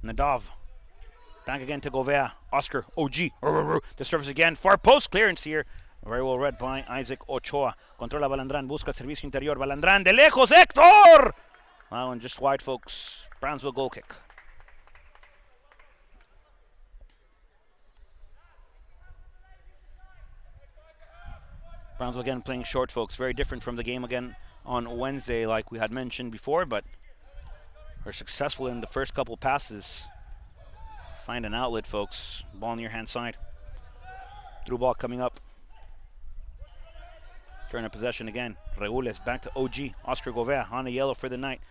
S1: Nadav. Back again to Gobea. Oscar, OG. The service again. Far post clearance here Very well read by Isaac Ochoa. Controla Balandrán, busca el servicio interior. Balandrán de lejos, Héctor! That one just wide, folks. Brownsville goal kick. Brownsville again playing short, folks. Very different from the game again on Wednesday, like we had mentioned before, but are successful in the first couple passes. Find an outlet, folks. Ball near hand side. Through ball coming up. Turn of possession again. Regules back to OG. Oscar Govea on a yellow for the night.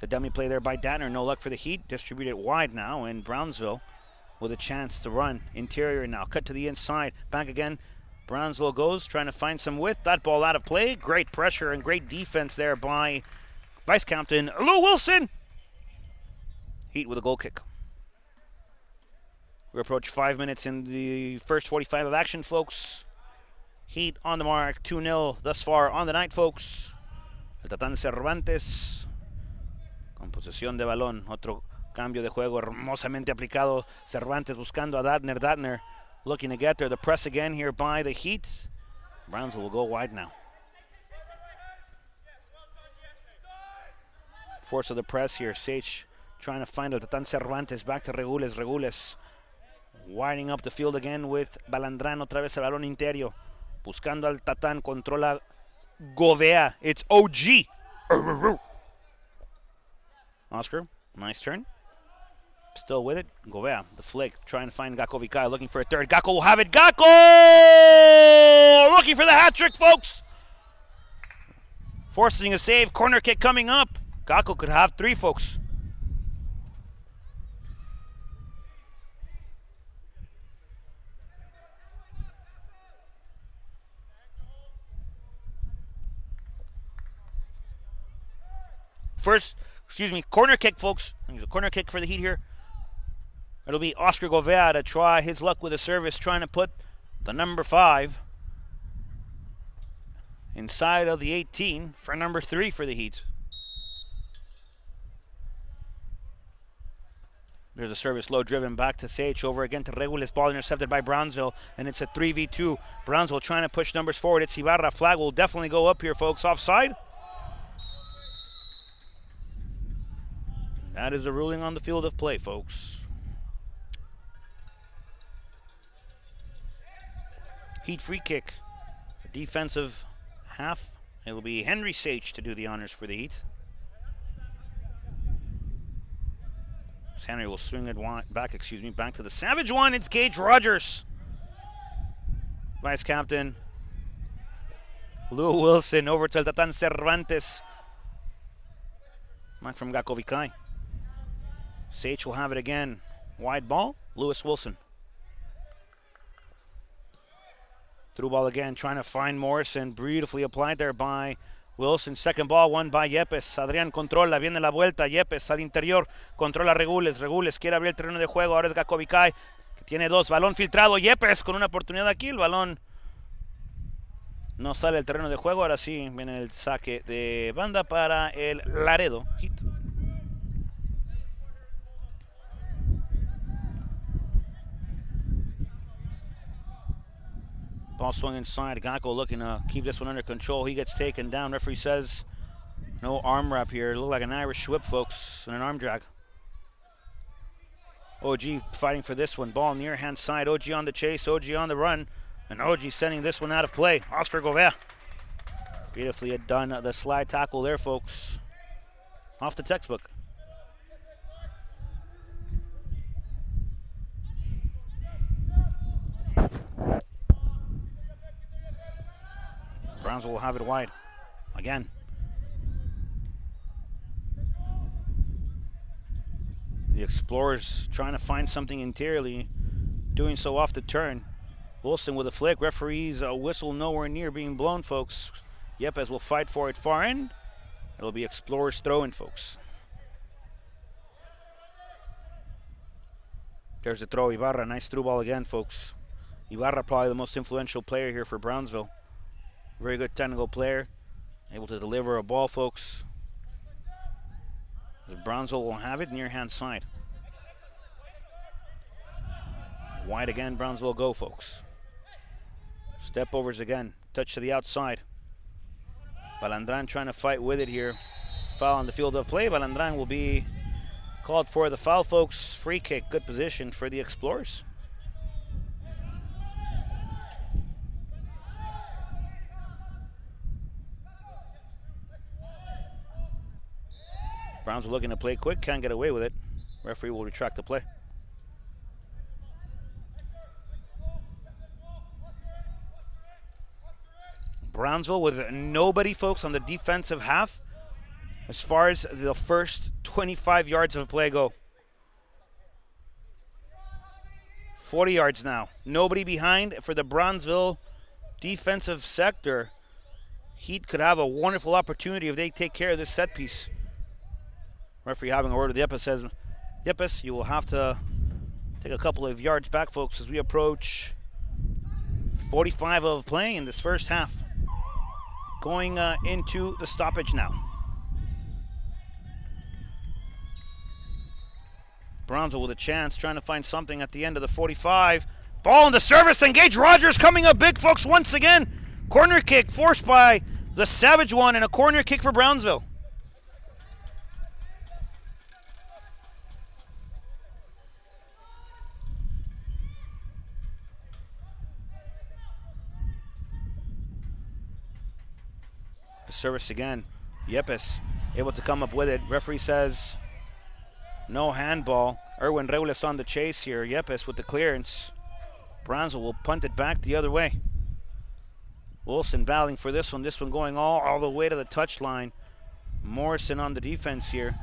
S1: The dummy play there by Datner. No luck for the Heat. Distributed wide now, and Brownsville with a chance to run. Interior now. Cut to the inside. Back again. Brownsville goes, trying to find some width. That ball out of play. Great pressure and great defense there by Vice Captain Lou Wilson. Heat with a goal kick. We approach 5 minutes in the first 45 of action, folks. Heat on the mark, 2-0 thus far on the night, folks. El Tatán Cervantes con posesión de balón. Otro cambio de juego hermosamente aplicado. Cervantes buscando a Datner. Datner looking to get there. The press again here by the Heat. Brownsville will go wide now. Force of the press here. Sage trying to find El Tatán Cervantes. Back to Regules. Regules winding up the field again with Balandrán. Otra vez el balón interior. Buscando al Tatán, controla Govea. It's OG. Oscar, nice turn. Still with it. Govea, the flick, trying to find Gakko Vikai, looking for a third. Gakko will have it. Gakko! Looking for the hat trick, folks. Forcing a save. Corner kick coming up. Gakko could have 3, folks. Corner kick, folks. There's a corner kick for the Heat here. It'll be Oscar Govea to try his luck with a service, trying to put the number 5 inside of the 18 for number 3 for the Heat. There's a service low driven back to Sage, over again to Regules. Ball intercepted by Brownsville, and it's a 3v2. Brownsville trying to push numbers forward. It's Ibarra. Flag will definitely go up here, folks. Offside. That is a ruling on the field of play, folks. Heat free kick. Defensive half. It will be Henry Sage to do the honors for the Heat. Henry will swing it back to the Savage one. It's Gage Rogers. Vice Captain Lou Wilson over to El Tatán Cervantes. Back from Gakko Vikai. Sage will have it again. Wide ball, Lewis Wilson. Through ball again, trying to find Morrison. Beautifully applied there by Wilson. Second ball, won by Yepes. Adrián controla, viene la vuelta. Yepes al interior, controla Regules. Regules quiere abrir el terreno de juego. Ahora es Gakko Vikai, que tiene 2. Balón filtrado. Yepes con una oportunidad aquí. El balón no sale del terreno de juego. Ahora sí viene el saque de banda para el Laredo Heat. Ball swung inside. Gakko looking to keep this one under control. He gets taken down. Referee says no arm wrap here. It looked like an Irish whip, folks, and an arm drag. OG fighting for this one. Ball near hand side. OG on the chase. OG on the run. And OG sending this one out of play. Oscar Govea. Beautifully had done the slide tackle there, folks. Off the textbook. Brownsville will have it wide again. The Explorers trying to find something interiorly, doing so off the turn. Wilson with a flick. Referees a whistle nowhere near being blown, folks. Yepes will fight for it far end. It'll be Explorers throw-in, folks. There's the throw. Ibarra, nice through ball again, folks. Ibarra probably the most influential player here for Brownsville. Very good technical player, able to deliver a ball, folks. The Brownsville will have it near hand side. Wide again, Brownsville go, folks. Step overs again. Touch to the outside. Balandran trying to fight with it here. Foul on the field of play. Balandran will be called for the foul, folks. Free kick. Good position for the Explorers. Browns are looking to play quick. Can't get away with it. Referee will retract the play. Brownsville with nobody, folks, on the defensive half as far as the first 25 yards of play go. 40 yards now. Nobody behind for the Brownsville defensive sector. Heat could have a wonderful opportunity if they take care of this set piece. Referee having a word with Yepes says, Yepes, you will have to take a couple of yards back, folks, as we approach 45 of play in this first half. Going into the stoppage now. Brownsville with a chance, trying to find something at the end of the 45. Ball in the service, and Gage Rogers coming up big, folks, once again. Corner kick forced by the Savage One, and a corner kick for Brownsville. The service again. Yepes able to come up with it. Referee says no handball. Erwin Reules on the chase here. Yepes with the clearance. Brownsville will punt it back the other way. Wilson battling for this one. This one going all the way to the touchline. Morrison on the defense here.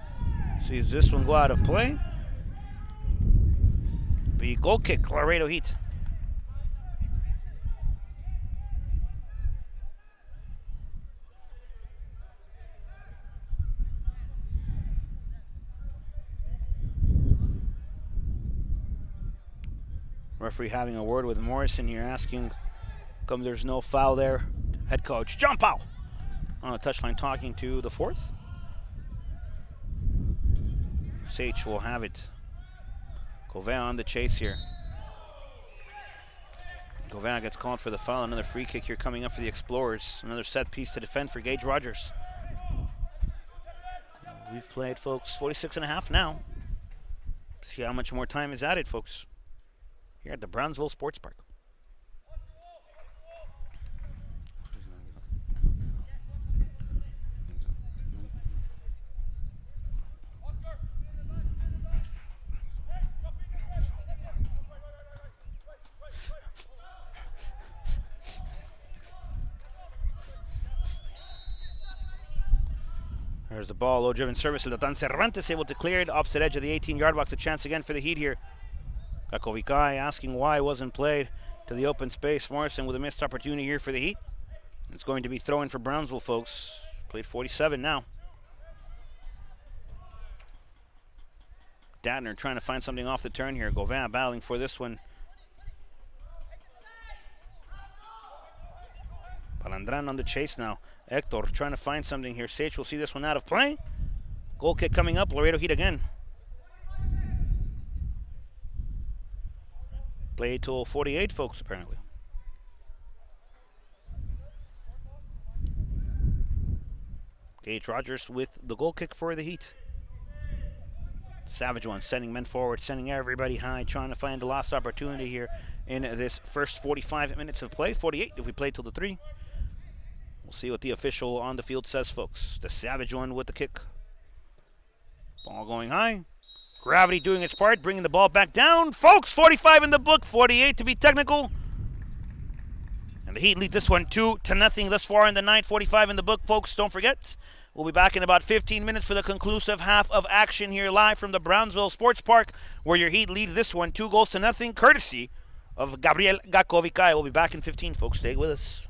S1: Sees this one go out of play. Be goal kick, Laredo Heat. Referee having a word with Morrison here, asking come there's no foul there. Head coach John Powell on the touchline talking to the fourth. Sage will have it. Gauvin on the chase here. Gauvin gets called for the foul. Another free kick here coming up for the Explorers. Another set piece to defend for Gage Rogers. We've played, folks, 46 and a half now. See how much more time is added, folks, here at the Brownsville Sports Park. There's the ball, low-driven service. Latan Cervantes able to clear it. Opposite edge of the 18-yard box. A chance again for the Heat here. Gakovikai asking why it wasn't played to the open space. Morrison with a missed opportunity here for the Heat. It's going to be throw-in for Brownsville, folks. Played 47 now. Datner trying to find something off the turn here. Gauvin battling for this one. Palandran on the chase now. Hector trying to find something here. Sage will see this one out of play. Goal kick coming up. Laredo Heat again. Play till 48, folks, apparently. Gage Rogers with the goal kick for the Heat. Savage One sending men forward, sending everybody high, trying to find the lost opportunity here in this first 45 minutes of play. 48 if we play till the 3. We'll see what the official on the field says, folks. The Savage One with the kick. Ball going high. Gravity doing its part, bringing the ball back down. Folks, 45 in the book, 48 to be technical. And the Heat lead this one 2-0 thus far in the night. 45 in the book, folks. Don't forget, we'll be back in about 15 minutes for the conclusive half of action here live from the Brownsville Sports Park, where your Heat lead this one 2-0, courtesy of Gabriel Gakovikai. We'll be back in 15, folks. Stay with us.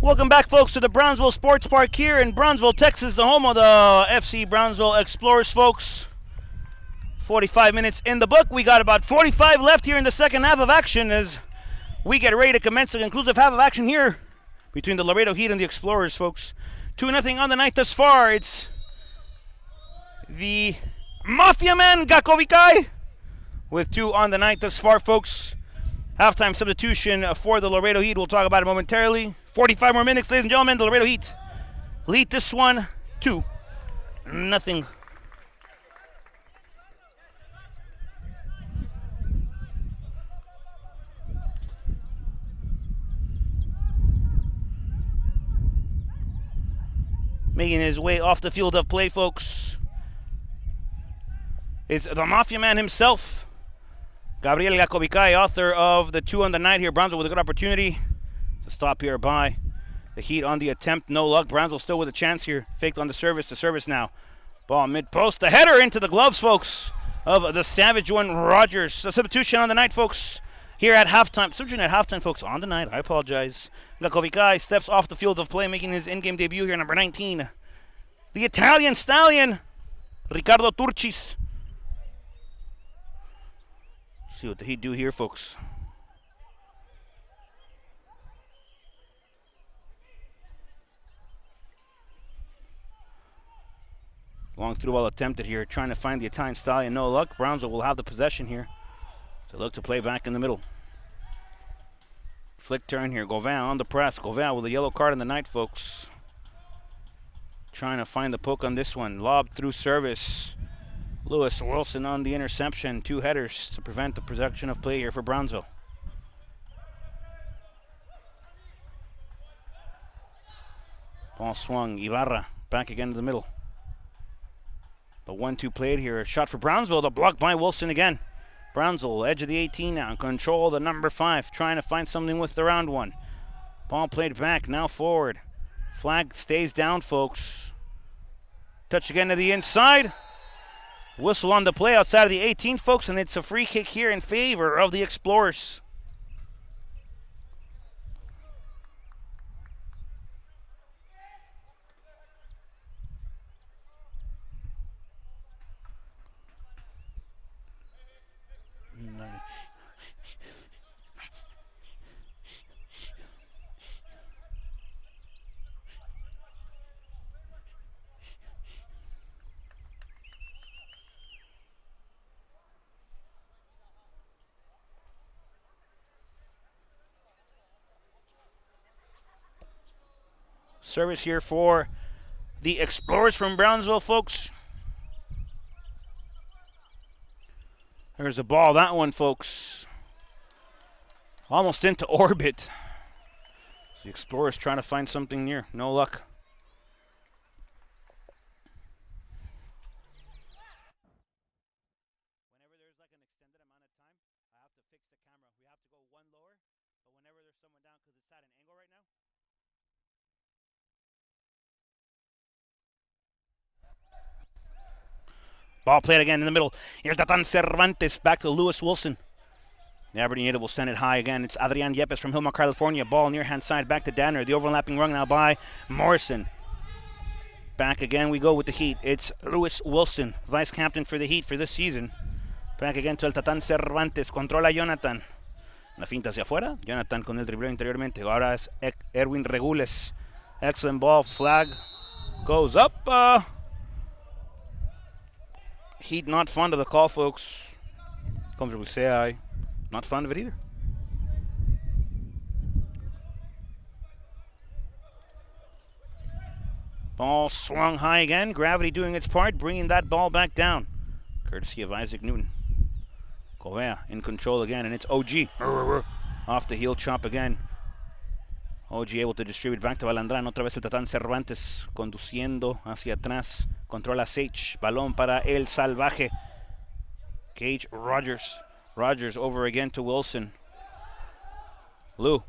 S1: Welcome back, folks, to the Brownsville Sports Park here in Brownsville, Texas, the home of the FC Brownsville Explorers, folks. 45 minutes in the book. We got about 45 left here in the second half of action as we get ready to commence the conclusive half of action here between the Laredo Heat and the Explorers, folks. 2-0 on the night thus far. It's the Mafia Man Gakovikai with 2 on the night thus far, folks. Halftime substitution for the Laredo Heat. We'll talk about it momentarily. 45 more minutes, ladies and gentlemen. The Laredo Heat lead this one 2-0. Making his way off the field of play, folks, is the Mafia Man himself, Gabriel Gakovikai, author of the 2 on the night here. Brownsville with a good opportunity to stop here by the Heat on the attempt. No luck. Brownsville still with a chance here. Faked on the service. The service now. Ball mid-post. The header into the gloves, folks, of the Savage one, Rogers. A substitution on the night, folks, here at halftime. Substitution at halftime, folks, on the night. I apologize. Gakovikai steps off the field of play, making his in-game debut here, number 19. The Italian stallion, Ricardo Turcis. See what the Heat do here, folks. Long through ball attempted here, trying to find the Italian stallion. No luck. Brownsville will have the possession here. So look to play back in the middle. Flick turn here. Gauvin on the press. Gauvin with a yellow card in the night, folks. Trying to find the poke on this one. Lob through service. Lewis Wilson on the interception. 2 headers to prevent the production of play here for Brownsville. Ball swung. Ibarra back again to the middle. The 1-2 played here. A shot for Brownsville. The block by Wilson again. Brownsville, edge of the 18 now. Control the number 5. Trying to find something with the round one. Ball played back. Now forward. Flag stays down, folks. Touch again to the inside. Whistle on the play outside of the 18, folks, and it's a free kick here in favor of the Explorers. Service here for the Explorers from Brownsville, folks. There's a ball. That one, folks, almost into orbit. The Explorers trying to find something near. No luck. Whenever there's like an extended amount of time, I have to fix the camera. We have to go one lower, but whenever there's someone down, because it's at an angle right now. Ball played again in the middle. Here's Tatan Cervantes back to Lewis Wilson. The Aberdeen native will send it high again. It's Adrian Yepes from Hilma, California. Ball near hand side back to Danner. The overlapping run now by Morrison. Back again we go with the Heat. It's Lewis Wilson, vice captain for the Heat for this season. Back again to el Tatan Cervantes. Controla Jonathan. La finta hacia afuera. Jonathan con el dribleo interiormente. Ahora es Erwin Regules. Excellent ball. Flag goes up. Heat not fond of the call, folks. Comfortably say I. Not fond of it either. Ball swung high again. Gravity doing its part, bringing that ball back down. Courtesy of Isaac Newton. Correa in control again, and it's OG. Off the heel chop again. OG able to distribute back to Balandrán. Otra vez el Tatán Cervantes conduciendo hacia atrás. Controla Sage. Balón para El Salvaje. Cage Rogers. Rogers over again to Wilson. Lou.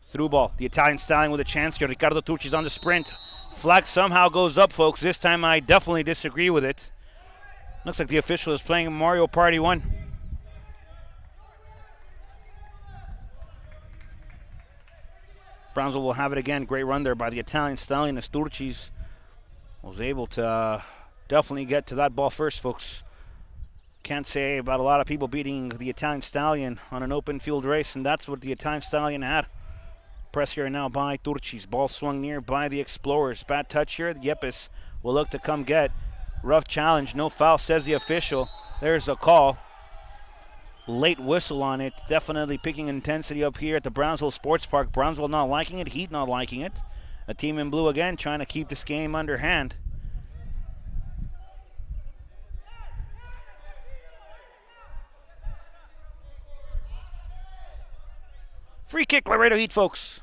S1: Through ball. The Italian stallion with a chance here. Ricardo Turcis on the sprint. Flag somehow goes up, folks. This time I definitely disagree with it. Looks like the official is playing Mario Party 1. Brownsville will have it again. Great run there by the Italian Stallion. Sturcis was able to definitely get to that ball first, folks. Can't say about a lot of people beating the Italian Stallion on an open field race, and that's what the Italian Stallion had. Press here now by Turcis. Ball swung near by the Explorers. Bad touch here. Yepes will look to come get. Rough challenge. No foul, says the official. There's a call. Late whistle on it. Definitely picking intensity up here at the Brownsville Sports Park. Brownsville not liking it. Heat not liking it. A team in blue again trying to keep this game underhand. Free kick, Laredo Heat, folks.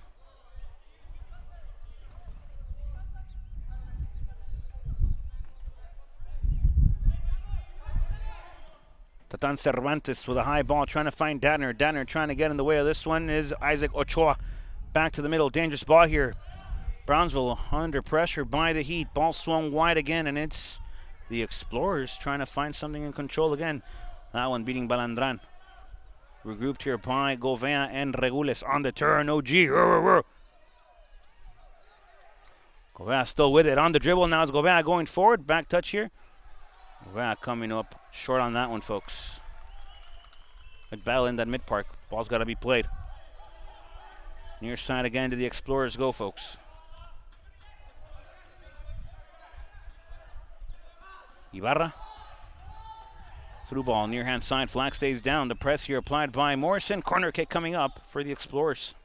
S1: Tatan Cervantes with a high ball trying to find Datner. Datner trying to get in the way of this one is Isaac Ochoa. Back to the middle. Dangerous ball here. Brownsville under pressure by the Heat. Ball swung wide again, and it's the Explorers trying to find something in control again. That one beating Balandran. Regrouped here by Govea and Regules on the turn. OG. Govea still with it on the dribble. Now it's Govea going forward. Back touch here. Govea coming up short on that one, folks. Good battle in that mid-park. Ball's got to be played. Near side again to the Explorers go, folks. Ibarra. Through ball, near hand side, flag stays down. The press here applied by Morrison. Corner kick coming up for the Explorers.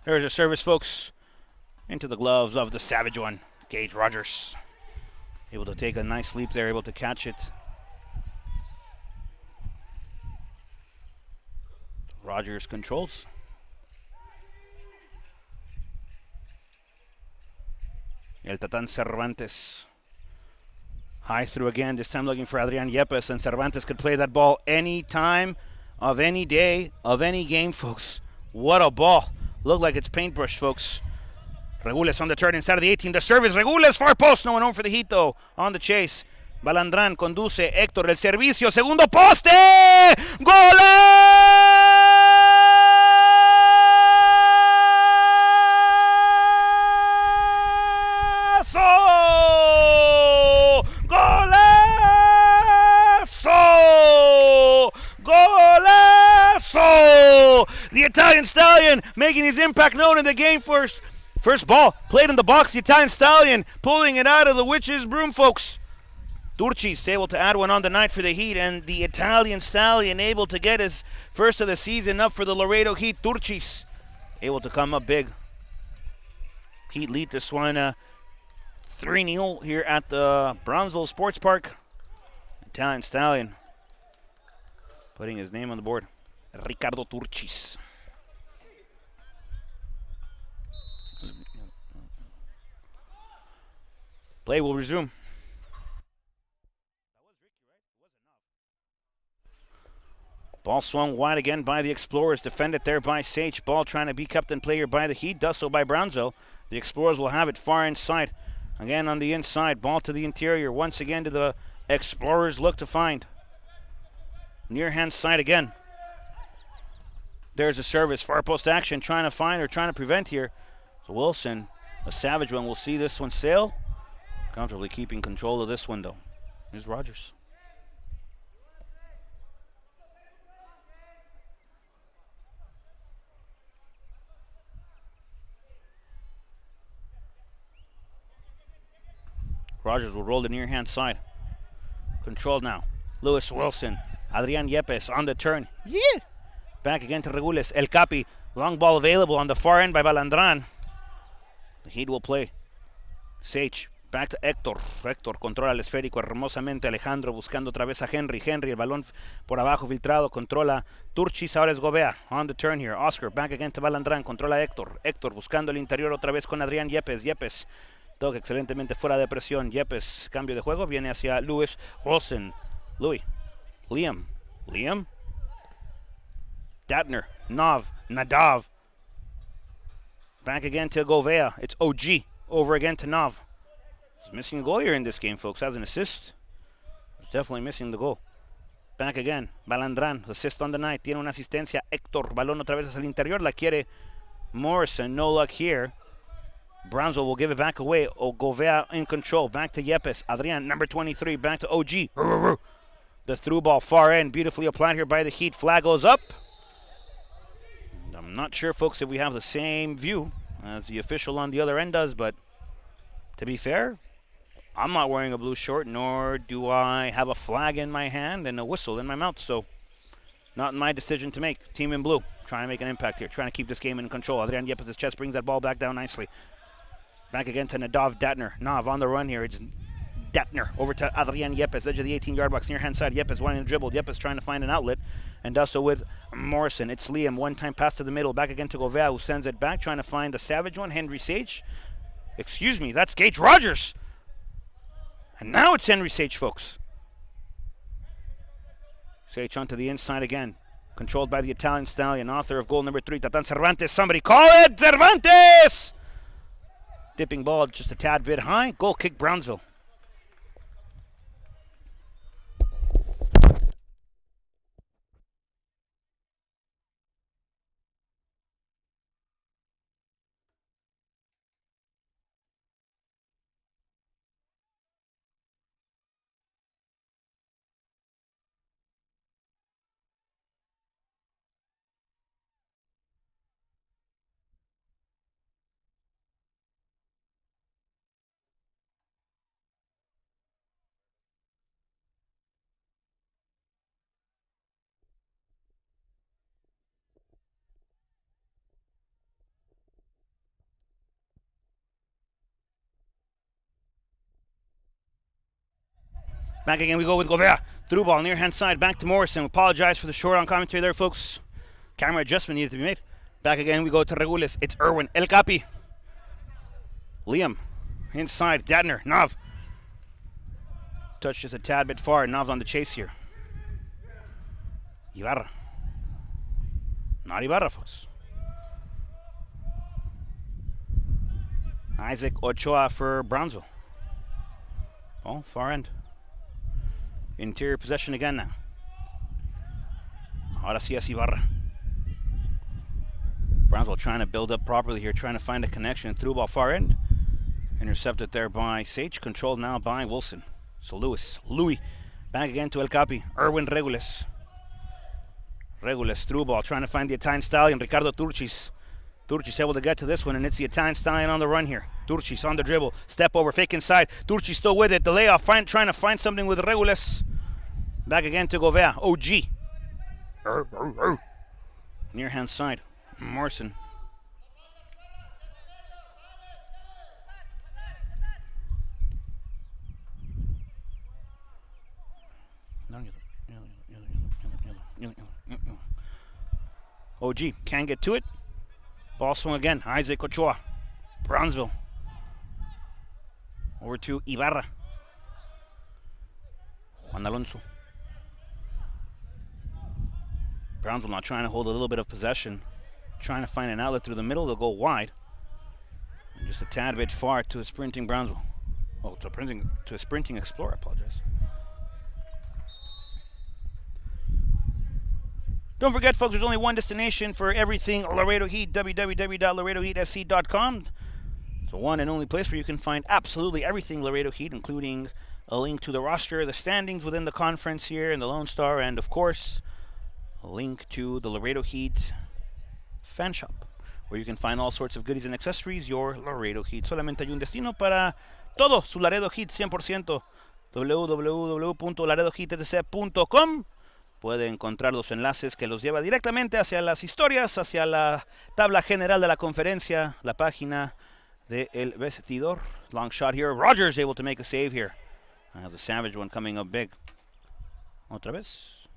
S1: There's a service, folks, into the gloves of the savage one, Gage Rogers. Able to take a nice leap there, able to catch it. Rogers controls. El Tatan Cervantes. High through again, this time looking for Adrian Yepes, and Cervantes could play that ball any time of any day, of any game, folks. What a ball. Look like it's paintbrush, folks. Regules on the turn inside of the 18. The service, Regules, far post. No one home for the Heat, though. On the chase. Balandran conduce. Héctor, el servicio. Segundo poste. ¡Golazo! ¡Golazo! ¡Golazo! The Italian Stallion making his impact known in the game first. First ball played in the box. The Italian Stallion pulling it out of the witch's broom, folks. Turcis able to add one on the night for the Heat, and the Italian Stallion able to get his first of the season up for the Laredo Heat. Turcis able to come up big. Heat lead this one 3-0 here at the Brownsville Sports Park. Italian Stallion putting his name on the board. Ricardo Turcis. Play will resume. Ball swung wide again by the Explorers. Defended there by Sage. Ball trying to be kept in play here by the Heat. Does so by Brownsville. The Explorers will have it far inside. Again on the inside. Ball to the interior. Once again to the Explorers look to find. Near hand side again. There's a service. Far post action. Trying to find or trying to prevent here. So Wilson, a savage one, will see this one sail. Comfortably keeping control of this one, though. Here's Rogers. Rogers will roll the near hand side. Controlled now. Lewis Wilson. Adrian Yepes on the turn. Yeah. Back again to Regules. El Capi. Long ball available on the far end by Balandran. The Heat will play. Sage. Back to Héctor. Héctor controla el esférico hermosamente. Alejandro buscando otra vez a Henry. Henry, el balón por abajo filtrado. Controla Turcis. Ahora es Govea. On the turn here. Oscar back again to Balandran. Controla Héctor. Héctor buscando el interior otra vez con Adrián Yepes. Yepes Toca excelentemente fuera de presión. Yepes, cambio de juego. Viene hacia Lewis Wilson. Louis. Liam. Datner. Nadav. Back again to Govea. It's OG. Over again to Nav. He's missing a goal here in this game, folks. Has an assist. He's definitely missing the goal. Back again. Balandran. Assist on the night. Tiene una asistencia. Héctor. Balón otra vez hacia el interior. La quiere Morrison. No luck here. Brownsville will give it back away. Govea in control. Back to Yepes. Adrian, number 23. Back to OG. The through ball far end. Beautifully applied here by the Heat. Flag goes up. I'm not sure, folks, if we have the same view as the official on the other end does, but to be fair, I'm not wearing a blue short, nor do I have a flag in my hand and a whistle in my mouth, so not my decision to make. Team in blue, trying to make an impact here, trying to keep this game in control. Adrian Yepes' chest brings that ball back down nicely. Back again to Nadav Datner. Nav on the run here. It's Datner over to Adrian Yepes, edge of the 18-yard box, near hand side. Yepes wanting to dribble. Yepes trying to find an outlet, and does so with Morrison. It's Liam. One-time pass to the middle. Back again to Govea, who sends it back, trying to find the savage one, Henry Sage. Excuse me, that's Gage Rogers. And now it's Henry Sage, folks. Sage onto the inside again. Controlled by the Italian stallion, author of goal number 3, Tatan Cervantes. Somebody call it! Cervantes! Dipping ball just a tad bit high. Goal kick, Brownsville. Back again we go with Govea. Through ball, near hand side, back to Morrison. Apologize for the short on commentary there, folks. Camera adjustment needed to be made. Back again we go to Regules. It's Irwin. El Capi. Liam. Inside. Datner. Nav. Touch just a tad bit far. Nav's on the chase here. Ibarra. Not Ibarra, folks. Isaac Ochoa for Brownsville. Oh, far end. Interior possession again now. Ahora sí es Ibarra. Brownsville trying to build up properly here, trying to find a connection. Through ball far end. Intercepted there by Sage. Controlled now by Wilson. So Louis. Back again to El Capi. Erwin Regules. Regules through ball. Trying to find the Italian stallion. Ricardo Turchis. Turchis able to get to this one, and it's the Italian stallion on the run here. Turchis on the dribble. Step over. Fake inside. Turchis still with it. The layoff. Trying to find something with Regules. Back again to Govea. OG. Near hand side. Morrison. OG can't get to it. Ball swung again. Isaac Ochoa. Brownsville. Over to Ibarra. Juan Alonso. Brownsville now trying to hold a little bit of possession. Trying to find an outlet through the middle. They'll go wide. And just a tad bit far to a sprinting Brownsville. Oh, to a sprinting Explorer, I apologize. Don't forget, folks, there's only one destination for everything Laredo Heat, www.laredoheatsc.com. It's the one and only place where you can find absolutely everything Laredo Heat, including a link to the roster, the standings within the conference here, and the Lone Star, and, of course, a link to the Laredo Heat fan shop, where you can find all sorts of goodies and accessories, your Laredo Heat. Solamente hay un destino para todo su Laredo Heat 100%, www.laredoheatsc.com. Puede encontrar los enlaces que los lleva directamente hacia las historias, hacia la tabla general de la conferencia, la página de El Vestidor. Long shot here. Rogers able to make a save here. Has a savage one coming up big. Otra vez.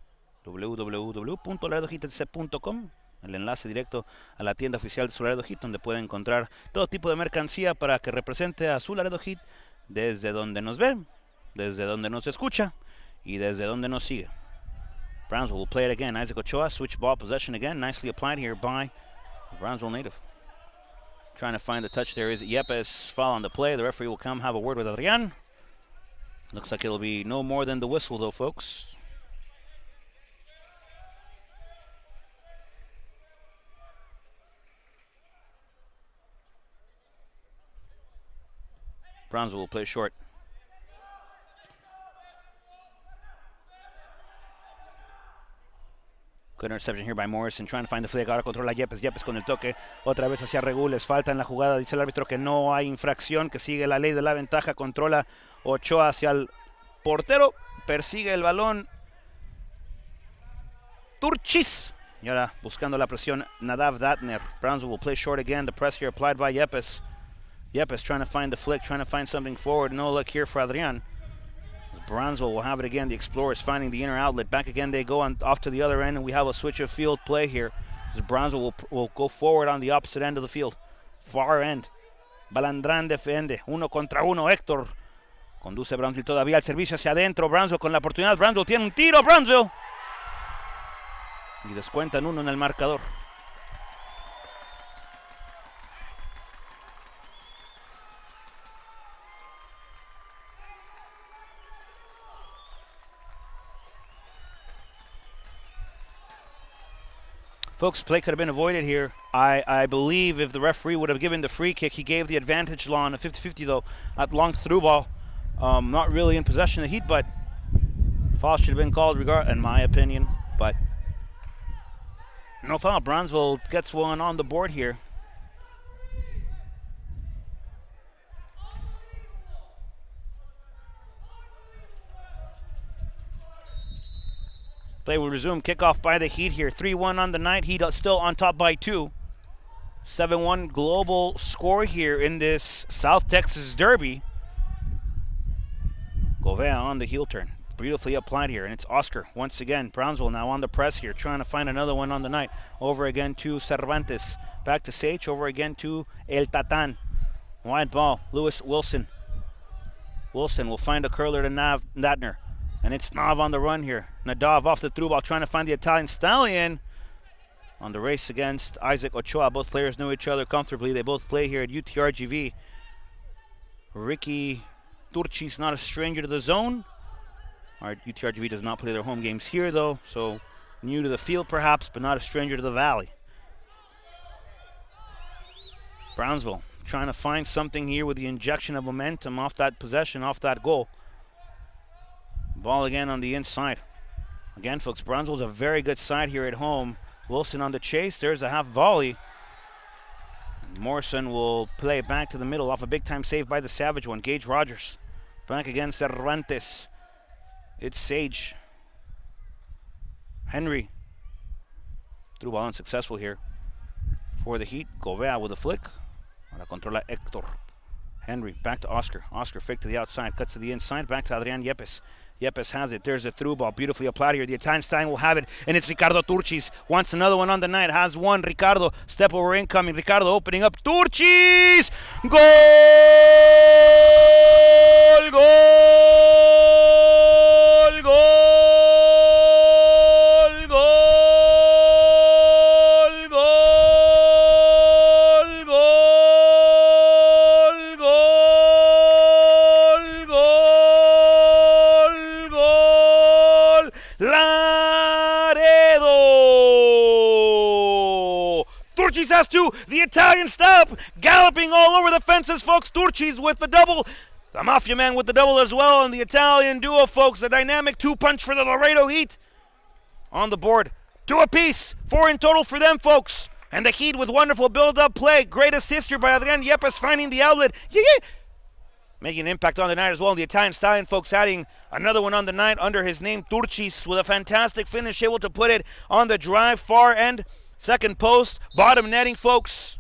S1: www.laredoheatsc.com. el enlace directo a la tienda oficial de su Laredo Heat, donde puede encontrar todo tipo de mercancía para que represente a su Laredo Heat desde donde nos ve, desde donde nos escucha y desde donde nos sigue. Brownsville will play it again. Isaac Ochoa, switch ball possession again. Nicely applied here by the Brownsville native. Trying to find the touch there is Yepes. Foul on the play. The referee will come have a word with Adrian. Looks like it'll be no more than the whistle though, folks. Brownsville will play short. Good interception here by Morrison, trying to find the flick. Ahora controla Yepes, Yepes con el toque. Otra vez hacia Regules, falta en la jugada. Dice el árbitro que no hay infracción, que sigue la ley de la ventaja. Controla Ochoa hacia el portero. Persigue el balón Turchis. Y ahora buscando la presión Nadav Datner. Brownsville will play short again. The press here applied by Yepes. Yepes trying to find the flick, trying to find something forward. No look here for Adrian. Brownsville will have it again. The Explorers finding the inner outlet. Back again they go on off to the other end, and we have a switch of field play here. As Brownsville will go forward on the opposite end of the field. Far end. Balandrán defiende. Uno contra uno. Héctor. Conduce Brownsville todavía al servicio hacia adentro. Brownsville con la oportunidad. Brownsville tiene un tiro. Brownsville. Y descuentan uno en el marcador. Folks, play could have been avoided here. I believe if the referee would have given the free kick, he gave the advantage law on a 50-50 though. That long through ball. Not really in possession of the Heat, but foul should have been called in my opinion. But no foul. Brownsville gets one on the board here. Play will resume. Kickoff by the Heat here. 3-1 on the night. Heat still on top by 2. 7-1 global score here in this South Texas Derby. Govea on the heel turn. Beautifully applied here. And it's Oscar once again. Brownsville now on the press here. Trying to find another one on the night. Over again to Cervantes. Back to Sage. Over again to El Tatan. Wide ball. Lewis Wilson. Wilson will find a curler to Natner. And it's Nav on the run here. Nadav off the through ball, trying to find the Italian Stallion on the race against Isaac Ochoa. Both players know each other comfortably. They both play here at UTRGV. Ricky Turchis not a stranger to the zone. Our UTRGV does not play their home games here though, so new to the field perhaps, but not a stranger to the valley. Brownsville trying to find something here with the injection of momentum off that possession, off that goal. Ball again on the inside. Again, folks, Brownsville's a very good side here at home. Wilson on the chase. There's a half volley. Morrison will play back to the middle off a big-time save by the Savage one. Gage Rogers. Back again, Cervantes. It's Sage. Henry. Through ball unsuccessful here for the Heat. Govea with a flick. Ahora controla Héctor. Henry back to Oscar. Oscar fake to the outside. Cuts to the inside. Back to Adrian Yepes. Yepes has it. There's a through ball. Beautifully applied here. The Italian Stein will have it. And it's Ricardo Turchis. Wants another one on the night. Has one. Ricardo. Step over incoming. Ricardo opening up. Turchis! Goal! Goal! Goal! Goal! Goal! Goal! Goal! Goal! Goal! Laredo! Turchis has two. The Italian stop. Galloping all over the fences, folks. Turchis with the double. The Mafia Man with the double as well. And the Italian duo, folks. A dynamic two-punch for the Laredo Heat. On the board. 2 apiece. 4 in total for them, folks. And the Heat with wonderful build-up play. Great assist here by Adrian Yepes finding the outlet. Making an impact on the night as well. The Italian Stallion, folks, adding another one on the night under his name, Turchis, with a fantastic finish, able to put it on the drive, far end, second post, bottom netting, folks.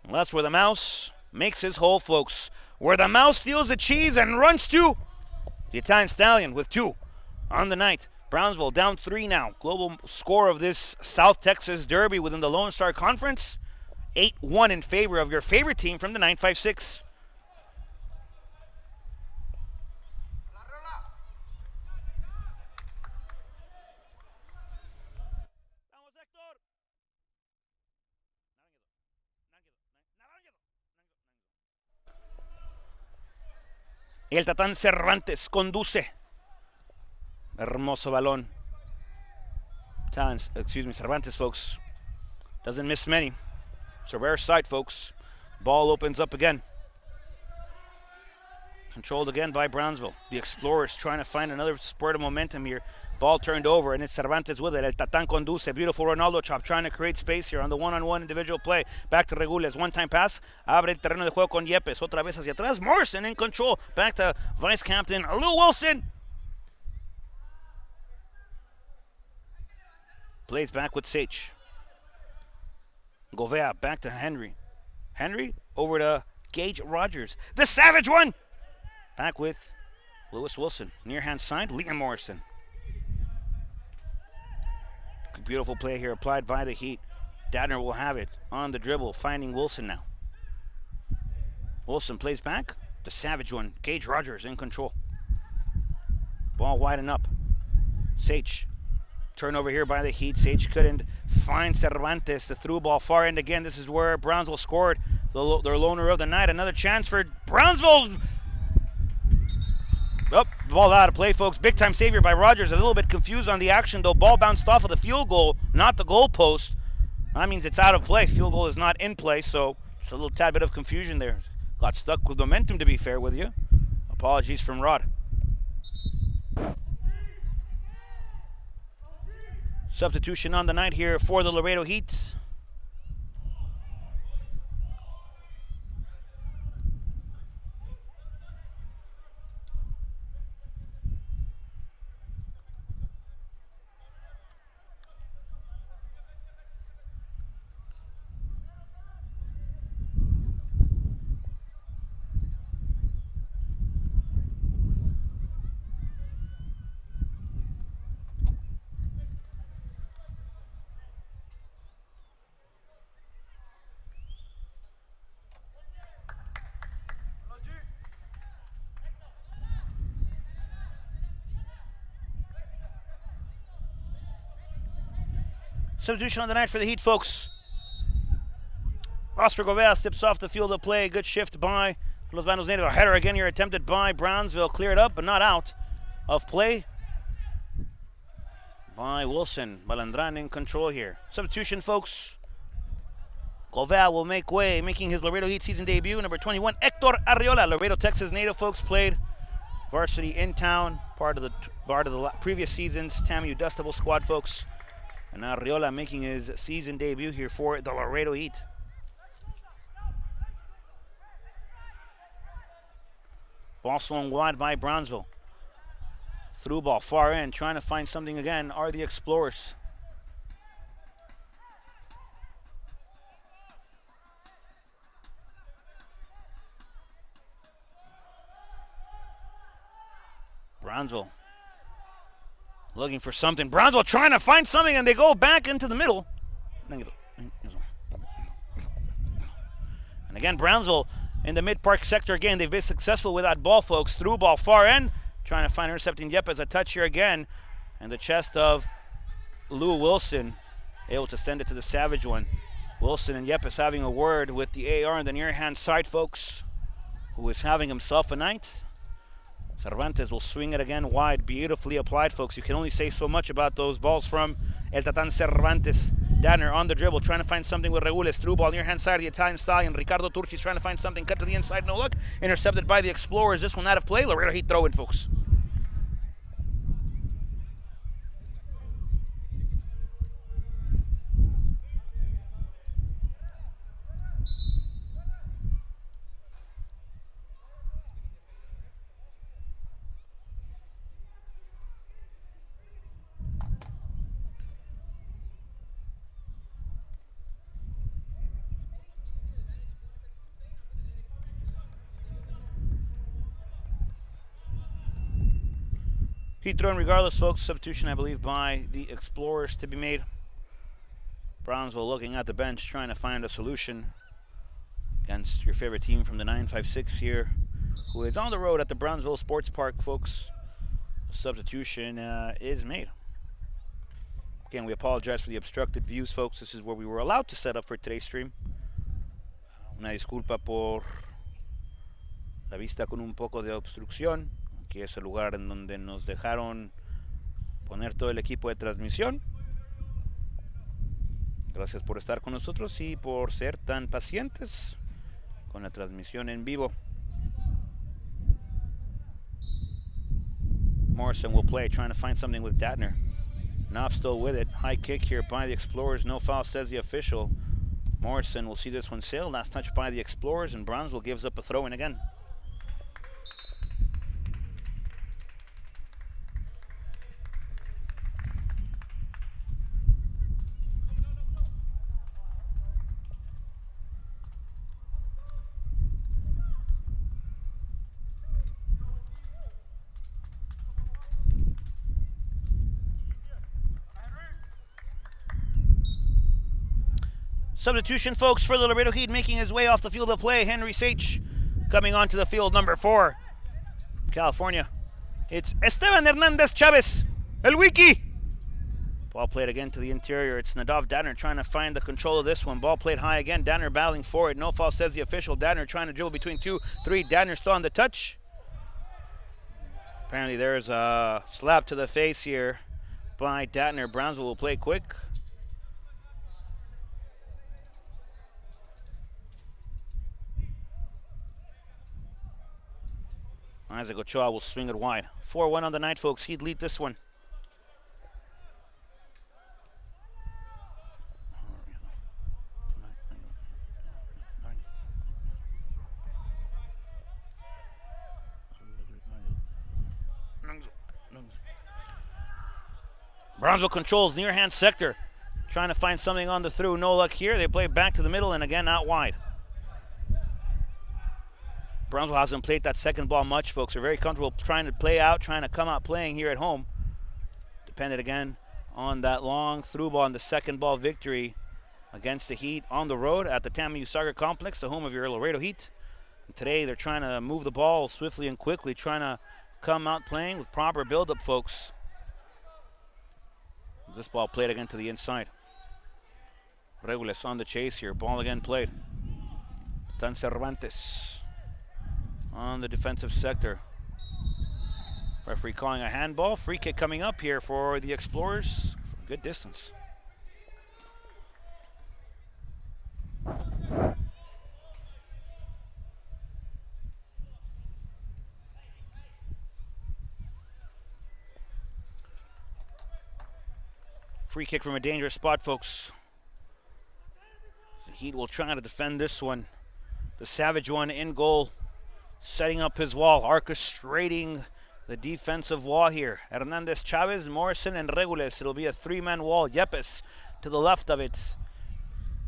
S1: Well, that's where the mouse makes his hole, folks. Where the mouse steals the cheese and runs to the Italian Stallion with 2 on the night. Brownsville down 3 now. Global score of this South Texas Derby within the Lone Star Conference, 8-1 in favor of your favorite team from the 956. El Tatán Cervantes conduce. Hermoso balón. Cervantes, folks. Doesn't miss many. It's a rare sight, folks. Ball opens up again. Controlled again by Brownsville. The Explorers trying to find another spurt of momentum here. Ball turned over, and it's Cervantes with it. El Tatán conduce. Beautiful Ronaldo chop, trying to create space here on the one-on-one individual play. Back to Regules. One-time pass. Abre el terreno de juego con Yepes. Otra vez hacia atrás. Morrison in control. Back to vice captain Lou Wilson. Plays back with Sage. Govea back to Henry. Henry over to Gage Rogers. The savage one. Back with Lewis Wilson. Near hand side, Liam Morrison. Beautiful play here applied by the Heat. Dadner will have it on the dribble, finding Wilson now. Wilson plays back. The savage one. Gage Rogers in control. Ball wide and up. Sage. Turnover here by the Heat. Sage couldn't find Cervantes. The through ball far end again. This is where Brownsville scored. Their loner of the night. Another chance for Brownsville. Oh, ball out of play, folks. Big time savior by Rogers. A little bit confused on the action, though. Ball bounced off of the field goal, not the goal post. That means it's out of play. Field goal is not in play, so just a little tad bit of confusion there. Got stuck with momentum, to be fair with you. Apologies from Rod. Substitution on the night here for the Laredo Heat. Substitution on the night for the Heat, folks. Oscar Govea steps off the field of play. Good shift by Los Banos native. A header again here attempted by Brownsville. Cleared up, but not out of play by Wilson. Balandran in control here. Substitution, folks. Govea will make way, making his Laredo Heat season debut. Number 21, Hector Arriola. Laredo, Texas native, folks. Played varsity in town. Part of the previous season's TAMU Dustable squad, folks. And now Arriola making his season debut here for the Laredo Heat. Ball swung wide by Brownsville. Through ball far end, trying to find something again are the Explorers. Brownsville looking for something. Brownsville trying to find something, and they go back into the middle. And again, Brownsville in the mid-park sector again. They've been successful with that ball, folks. Through ball far end, trying to find intercepting Yepes. A touch here again, and the chest of Lou Wilson, able to send it to the savage one. Wilson and Yepes having a word with the AR on the near-hand side, folks, who is having himself a night. Cervantes will swing it again wide. Beautifully applied, folks. You can only say so much about those balls from El Tatán Cervantes. Dadner on the dribble, trying to find something with Regules. Through ball near hand side of the Italian stallion. Ricardo Turci's trying to find something. Cut to the inside, no luck. Intercepted by the Explorers. This one out of play. Laredo Heat throw in, folks. Heat thrown regardless, folks. Substitution, I believe, by the Explorers to be made. Brownsville looking at the bench, trying to find a solution against your favorite team from the 956 here, who is on the road at the Brownsville Sports Park, folks. A substitution is made. Again, we apologize for the obstructed views, folks. This is where we were allowed to set up for today's stream. Una disculpa por la vista con un poco de obstrucción. Aquí es el lugar en donde nos dejaron poner todo el equipo de transmisión. Gracias por estar con nosotros y por ser tan pacientes con la transmisión en vivo. Morrison will play, trying to find something with Datner. Knopf still with it. High kick here by the Explorers. No foul, says the official. Morrison will see this one sail. Last touch by the Explorers, and Brownsville gives up a throw-in again. Substitution, folks, for the Laredo Heat, making his way off the field of play. Henry Sage coming onto the field, number 4, California. It's Esteban Hernandez Chavez, El Wiki. Ball played again to the interior. It's Nadav Datner trying to find the control of this one. Ball played high again. Datner battling for it. No foul, says the official. Datner trying to dribble between 2, 3. Datner still on the touch. Apparently there's a slap to the face here by Datner. Brownsville will play quick. Isaac Ochoa will swing it wide. 4-1 on the night, folks. He'd lead this one. Brownsville controls near hand sector. Trying to find something on the through. No luck here. They play back to the middle and again out wide. Brownsville hasn't played that second ball much, folks. They're very comfortable trying to play out, trying to come out playing here at home. Depended again on that long through ball in the second ball victory against the Heat on the road at the Tamu Soccer Complex, the home of your Laredo Heat. And today they're trying to move the ball swiftly and quickly, trying to come out playing with proper build-up, folks. This ball played again to the inside. Regules on the chase here. Ball again played. Tan Cervantes on the defensive sector. Referee calling a handball. Free kick coming up here for the Explorers from a good distance. Free kick from a dangerous spot, folks. The Heat will try to defend this one. The Savage one in goal, setting up his wall, orchestrating the defensive wall here. Hernandez, Chavez, Morrison, and Regules. It'll be a 3-man wall. Yepes to the left of it.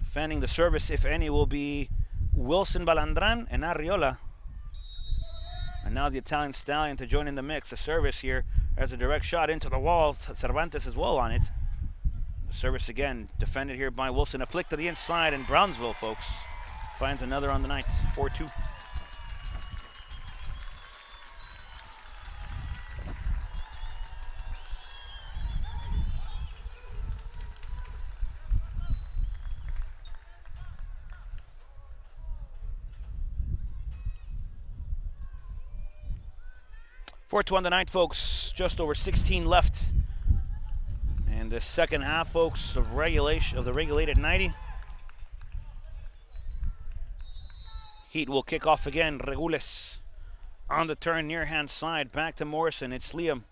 S1: Defending the service, if any, will be Wilson, Balandran, and Arriola. And now the Italian Stallion to join in the mix. The service here has a direct shot into the wall. Cervantes as well on it. The service again, defended here by Wilson. A flick to the inside, and Brownsville, folks, finds another on the night. 4-2. On the night, folks. Just over 16 left. And the second half, folks, of regulation of the regulated 90. Heat will kick off again. Regules on the turn, near hand side. Back to Morrison. It's Liam.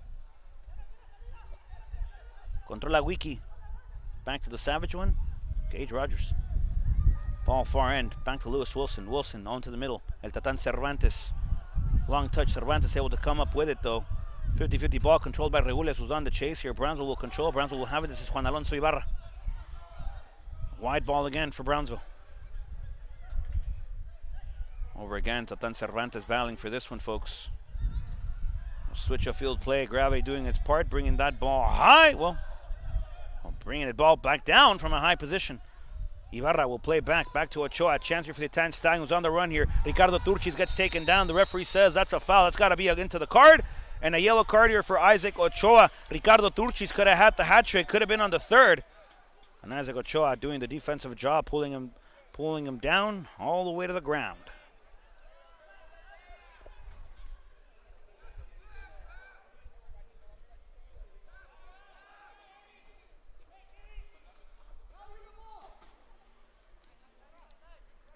S1: Controla Wiki. Back to the Savage one. Gage Rogers. Ball far end. Back to Lewis Wilson. Wilson on to the middle. El Tatan Cervantes. Long touch. Cervantes able to come up with it, though. 50-50 ball controlled by Regules, who's on the chase here. Brownsville will control. Brownsville will have it. This is Juan Alonso Ibarra. Wide ball again for Brownsville. Over again, Tatan Cervantes battling for this one, folks. Switch of field play. Gravity doing its part, bringing that ball high. Well, bringing the ball back down from a high position. Ibarra will play back to Ochoa. Chance here for the Italian Stallion, who's on the run here. Ricardo Turchis gets taken down. The referee says that's a foul. That's got to be into the card. And a yellow card here for Isaac Ochoa. Ricardo Turchis could have had the hat trick. Could have been on the third. And Isaac Ochoa doing the defensive job, pulling him down all the way to the ground.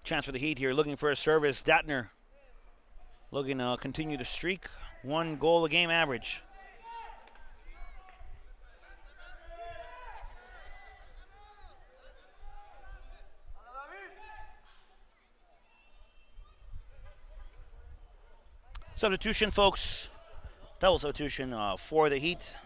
S1: Chance for the Heat here, looking for a service. Datner looking to continue the streak. 1 goal a game average. Substitution, folks. Double substitution for the Heat.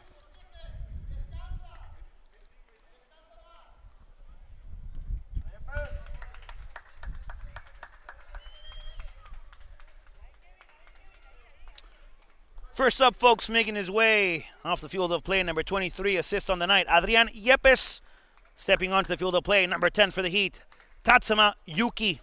S1: First up, folks, making his way off the field of play, number 23, assist on the night, Adrian Yepes. Stepping onto the field of play, number 10 for the Heat, Tatsuma Yuki.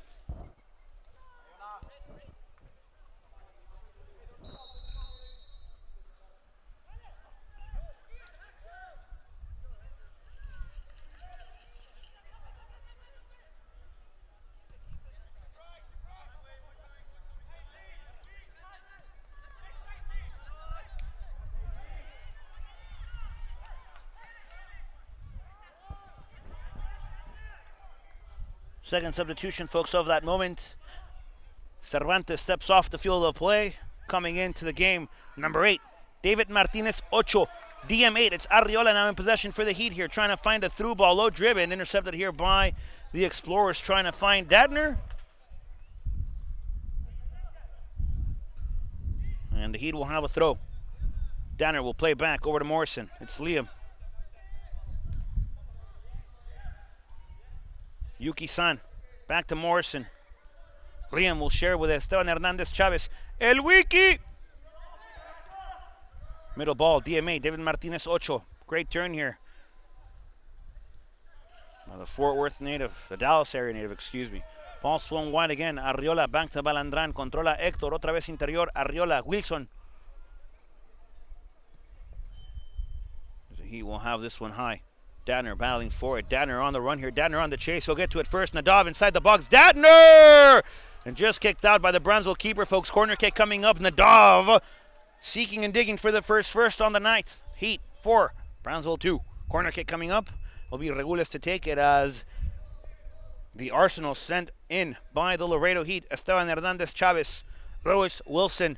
S1: Second substitution, folks, of that moment. Cervantes steps off the field of play. Coming into the game, number 8, David Martinez Ocho. DM8, it's Arriola now in possession for the Heat here, trying to find a through ball, low driven, intercepted here by the Explorers, trying to find Dadner. And the Heat will have a throw. Dadner will play back over to Morrison. It's Liam. Yuki-san, back to Morrison. Liam will share with Esteban Hernandez Chavez. El Wiki! Middle ball, DMA, David Martinez Ocho. Great turn here. The Fort Worth native, the Dallas area native, excuse me. Ball swung wide again. Arriola back to Balandran. Controla Héctor, otra vez interior. Arriola, Wilson. He will have this one high. Dadner battling for it. Dadner on the run here. Dadner on the chase. He'll get to it first. Nadav inside the box. Dadner! And just kicked out by the Brownsville keeper, folks. Corner kick coming up. Nadav seeking and digging for the first on the night. Heat 4, Brownsville 2. Corner kick coming up. Will be Regules to take it as the Arsenal sent in by the Laredo Heat. Esteban Hernandez Chavez, Lois Wilson,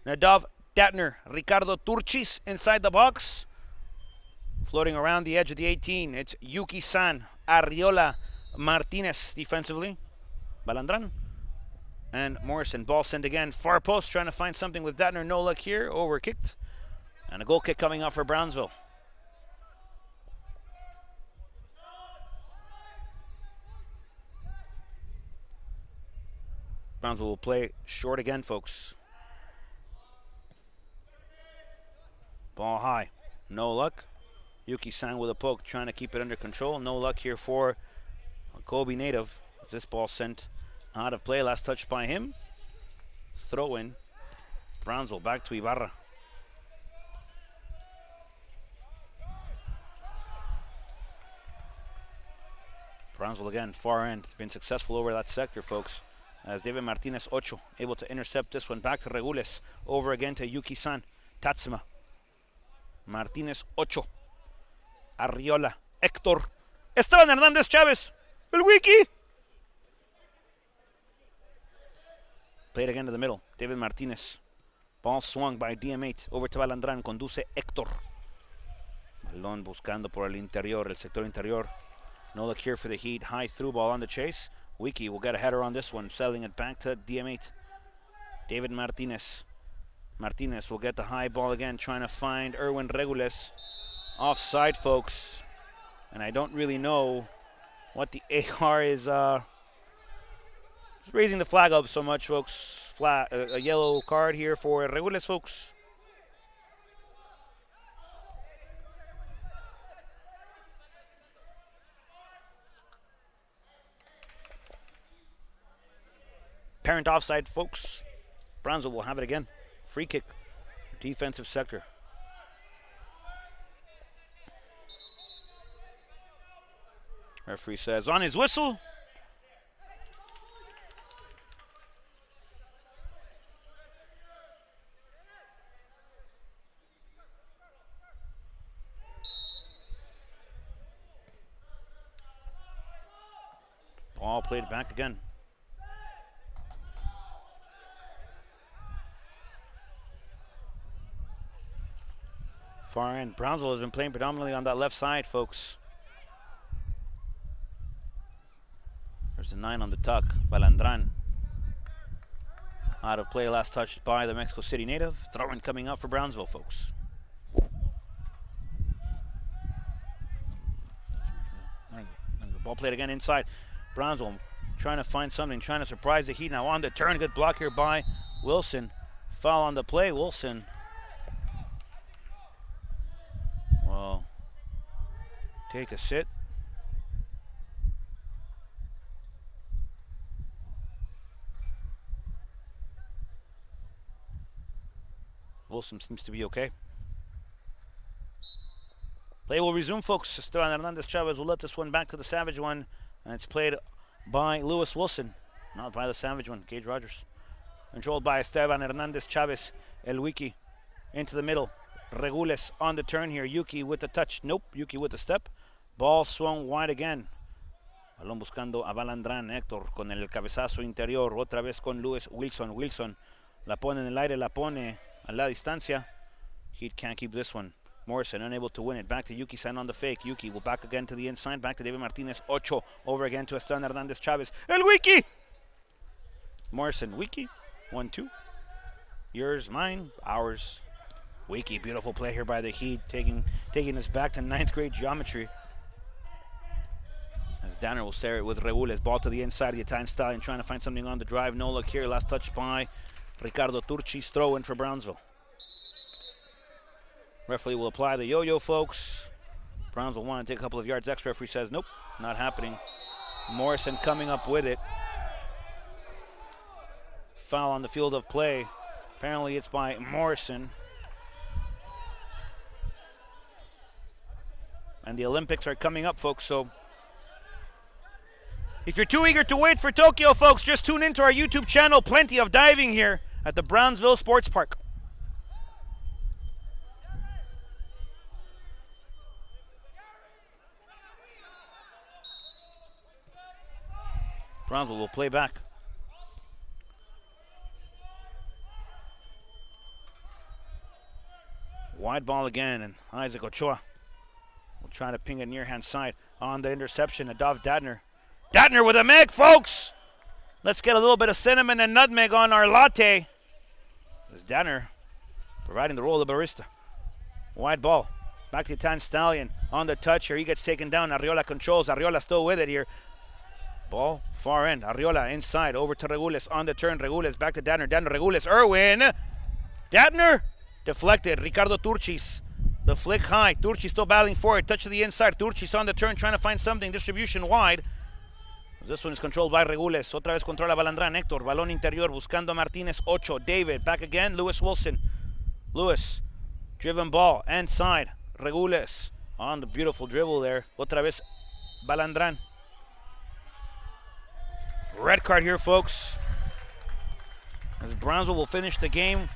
S1: Nadav Datner, Ricardo Turchis inside the box. Floating around the edge of the 18, it's Yuki-san, Arriola, Martinez defensively, Balandran, and Morrison. Ball sent again, far post, trying to find something with Datner. No luck here, overkicked. And a goal kick coming up for Brownsville. Brownsville will play short again, folks. Ball high, no luck. Yuki-san with a poke, trying to keep it under control. No luck here for a Kobe native. This ball sent out of play, last touch by him. Throw in. Brownsville back to Ibarra. Brownsville again, far end. Been successful over that sector, folks. As David Martinez Ocho able to intercept this one. Back to Regules. Over again to Yuki-san. Tatsuma. Martinez Ocho. Arriola, Héctor, Esteban Hernandez Chavez, El Wiki. Played again to the middle, David Martinez. Ball swung by DM8, over to Balandran, conduce Héctor. Balón buscando por el interior, el sector interior. No luck here for the Heat, high through ball on the chase. Wiki will get a header on this one, selling it back to DM8. David Martinez. Martinez will get the high ball again, trying to find Erwin Regules. Offside, folks, and I don't really know what the AR is raising the flag up so much, folks. A yellow card here for Regules, folks. Apparent offside, folks. Brownsville will have it again. Free kick. Defensive sector. Referee says on his whistle. Ball played back again. Far end. Brownsville has been playing predominantly on that left side, folks. There's the 9 on the tuck, Balandran. Out of play, last touched by the Mexico City native. Throw-in coming up for Brownsville, folks. Ball played again inside. Brownsville trying to find something, trying to surprise the Heat. Now on the turn, good block here by Wilson. Foul on the play, Wilson. Well, take a sit. Wilson seems to be okay. Play will resume, folks. Esteban Hernandez Chavez will let this one back to the Savage one. And it's played by Lewis Wilson, not by the Savage one, Gage Rogers. Controlled by Esteban Hernandez Chavez. El Wiki into the middle. Regules on the turn here. Yuki with the touch. Nope. Yuki with the step. Ball swung wide again. Balón buscando a Balandrán. Héctor con el cabezazo interior. Otra vez con Lewis Wilson. Wilson la pone en el aire, la pone a la distancia. Heat can't keep this one. Morrison unable to win it. Back to Yuki San on the fake. Yuki will back again to the inside. Back to David Martinez. Ocho over again to Esteban Hernandez Chavez. El Wiki! Morrison. Wiki. 1-2. Yours, mine, ours. Wiki. Beautiful play here by the Heat. Taking us back to 9th grade geometry. As Danner will stare it with Regules. Ball to the inside of the Italian stallion. Trying to find something on the drive. No look here. Last touch by Ricardo Turchis. Throw in for Brownsville. Referee will apply the yo-yo, folks. Brownsville want to take a couple of yards extra. Referee says nope, not happening. Morrison coming up with it. Foul on the field of play. Apparently it's by Morrison. And the Olympics are coming up, folks, so if you're too eager to wait for Tokyo, folks, just tune into our YouTube channel. Plenty of diving here at the Brownsville Sports Park. Brownsville will play back. Wide ball again, and Isaac Ochoa will try to ping it near hand side. On the interception, Adav Dadner. Dadner with a meg, folks! Let's get a little bit of cinnamon and nutmeg on our latte. This Dadner providing the role of barista. Wide ball. Back to the Italian Stallion. On the touch here, he gets taken down. Arriola controls. Arriola still with it here. Ball, far end. Arriola inside, over to Regules. On the turn, Regules back to Dadner. Dadner, Regules, Irwin. Dadner, deflected. Ricardo Turchis, the flick high. Turchis still battling for it. Touch to the inside. Turchis on the turn, trying to find something. Distribution wide. This one is controlled by Regules. Otra vez controla Balandrán. Héctor, balón interior, buscando a Martinez. Ocho, David, back again. Lewis Wilson. Lewis, driven ball, inside. Regules on the beautiful dribble there. Otra vez Balandrán. Red card here, folks, as Brownsville will finish the game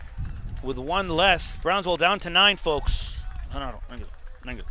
S1: with one less. Brownsville down to 9, folks. No. Thank you.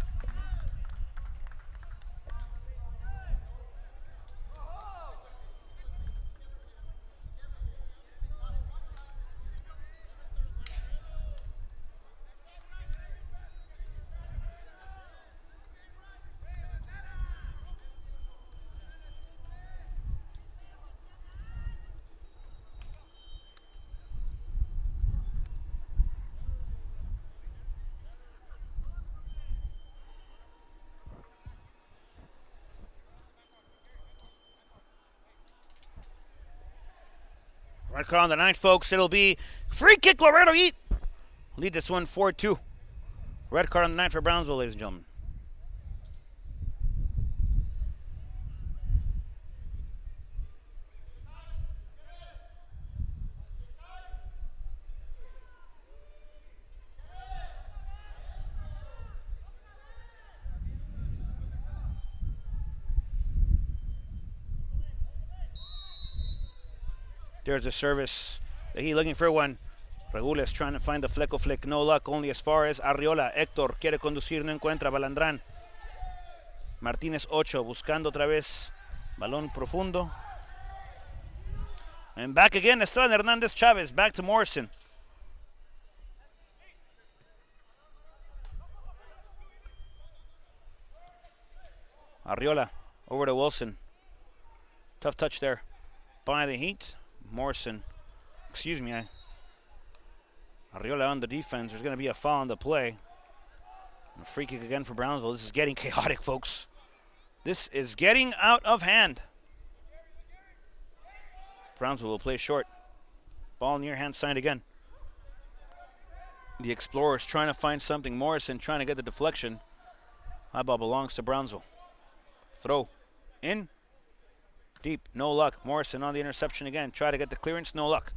S1: Red card on the 9th, folks. It'll be free kick, Laredo Heat. Lead this one 4-2. Red card on the 9th for Brownsville, ladies and gentlemen. There's a service. The Heat looking for one. Regules trying to find the fleco flick. No luck, only as far as Arriola. Héctor quiere conducir, no encuentra. Balandrán. Martínez 8 buscando otra vez. Balón profundo. And back again, Esteban Hernandez Chavez. Back to Morrison. Arriola over to Wilson. Tough touch there by the Heat. Morrison, excuse me. Arriola on the defense. There's going to be a foul on the play. And a free kick again for Brownsville. This is getting chaotic, folks. This is getting out of hand. Brownsville will play short. Ball near hand side again. The Explorers trying to find something. Morrison trying to get the deflection. High ball belongs to Brownsville. Throw in. Deep. No luck. Morrison on the interception again. Try to get the clearance. No luck.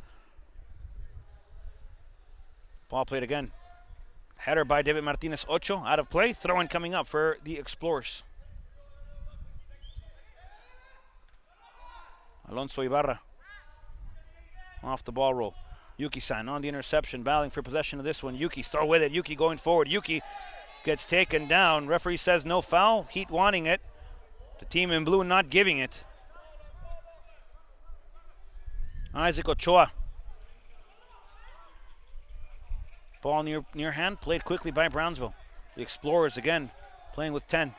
S1: Ball played again. Header by David Martinez Ocho. Out of play. Throw-in coming up for the Explorers. Alonso Ibarra. Off the ball roll. Yuki-san on the interception. Battling for possession of this one. Yuki still with it. Yuki going forward. Yuki gets taken down. Referee says no foul. Heat wanting it. The team in blue not giving it. Isaac Ochoa. Ball near hand, played quickly by Brownsville. The Explorers again playing with 10.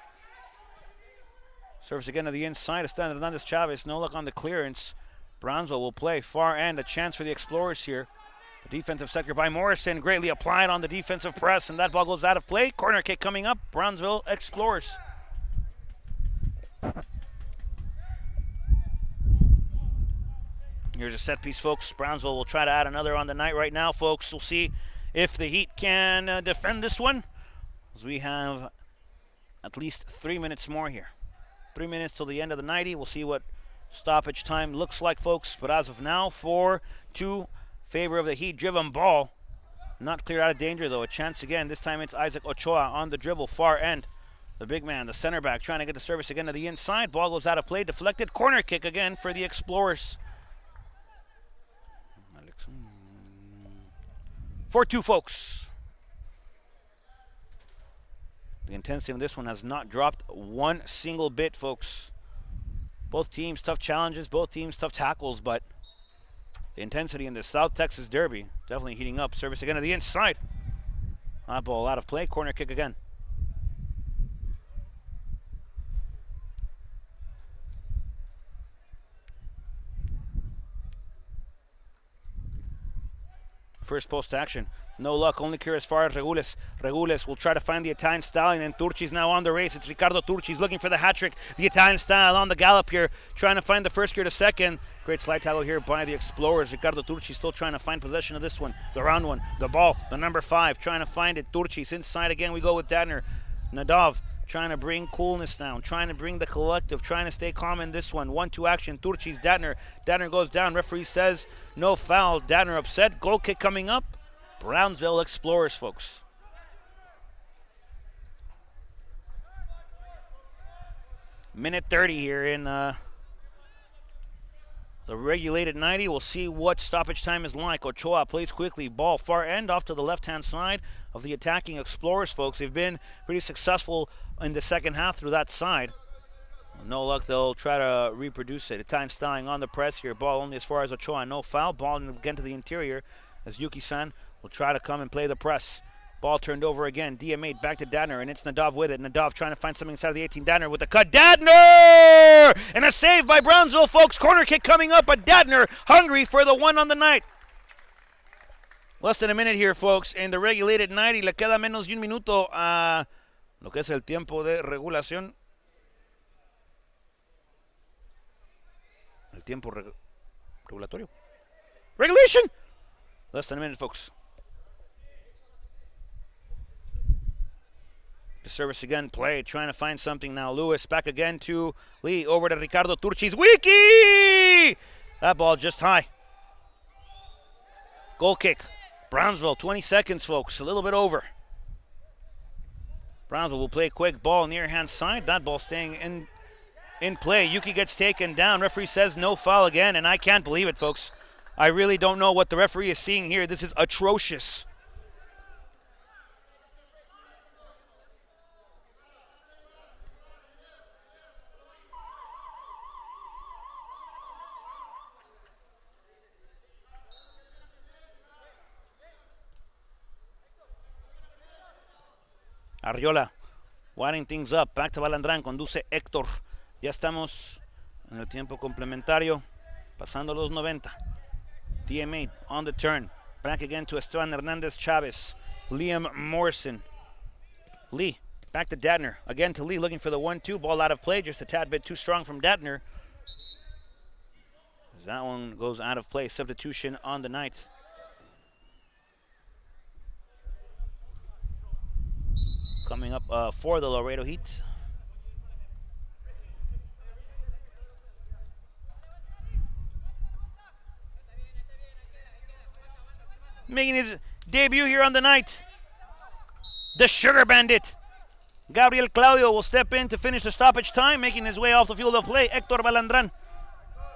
S1: Serves again to the inside. Esteban Hernandez Chavez. No luck on the clearance. Brownsville will play far end. A chance for the Explorers here. The defensive sector by Morrison greatly applied on the defensive press, and that ball goes out of play. Corner kick coming up. Brownsville Explorers. Here's a set piece, folks. Brownsville will try to add another on the night right now, folks. We'll see if the Heat can defend this one, as we have at least 3 minutes more here. 3 minutes till the end of the 90. We'll see what stoppage time looks like, folks. But as of now, 4-2 favor of the Heat. Driven ball. Not clear out of danger, though. A chance again. This time it's Isaac Ochoa on the dribble, far end. The big man, the center back, trying to get the service again to the inside. Ball goes out of play. Deflected. Corner kick again for the Explorers. 4-2, folks. The intensity of this one has not dropped one single bit, folks. Both teams tough challenges, both teams tough tackles, but the intensity in the South Texas Derby definitely heating up. Service again to the inside. That ball out of play. Corner kick again. First post action. No luck. Only clear as far as Regules. Regules will try to find the Italian stallion, and Turchi's now on the race. It's Ricardo Turchi's looking for the hat trick. The Italian style on the gallop here, trying to find the first gear to second. Great slide tackle here by the Explorers. Ricardo Turchi still trying to find possession of this one. The round one. The ball. The number 5 trying to find it. Turchi's inside again. We go with Dadner. Nadav trying to bring coolness down, trying to bring the collective, trying to stay calm in this one. 1-2 action. Turchi's Dadner. Dadner goes down. Referee says no foul. Dadner upset. Goal kick coming up. Brownsville Explorers, folks. Minute 30 here in the regulated 90. We'll see what stoppage time is like. Ochoa plays quickly. Ball far end off to the left-hand side of the attacking Explorers, folks. They've been pretty successful in the second half through that side. No luck, they'll try to reproduce it. Italian styling on the press here. Ball only as far as Ochoa. No foul. Ball again to the interior as Yuki-san will try to come and play the press. Ball turned over again. DM8 back to Dadner, and it's Nadav with it. Nadav trying to find something inside of the 18. Dadner with the cut. Dadner! And a save by Brownsville, folks. Corner kick coming up, but Dadner hungry for the one on the night. Less than a minute here, folks, in the regulated 90. Le queda menos de un minuto a lo que es el tiempo de regulación. El tiempo regulatorio. Regulation! Less than a minute, folks. The service again, play, trying to find something now. Lewis back again to Lee, over to Ricardo Turchi's. Wiki! That ball just high. Goal kick. Brownsville, 20 seconds, folks, a little bit over. Brownsville will play quick ball near hand side. That ball staying in play. Yuki gets taken down. Referee says no foul again, and I can't believe it, folks. I really don't know what the referee is seeing here. This is atrocious. Arriola, winding things up. Back to Balandrán. Conduce Héctor. Ya estamos en el tiempo complementario. Pasando los 90. DM8 on the turn. Back again to Esteban Hernandez Chavez. Liam Morrison. Lee. Back to Datner. Again to Lee, looking for the 1-2. Ball out of play. Just a tad bit too strong from Datner. That one goes out of play. Substitution on the night. Coming up for the Laredo Heat. Making his debut here on the night, the Sugar Bandit. Gabriel Claudio will step in to finish the stoppage time, making his way off the field of play. Héctor Balandrán.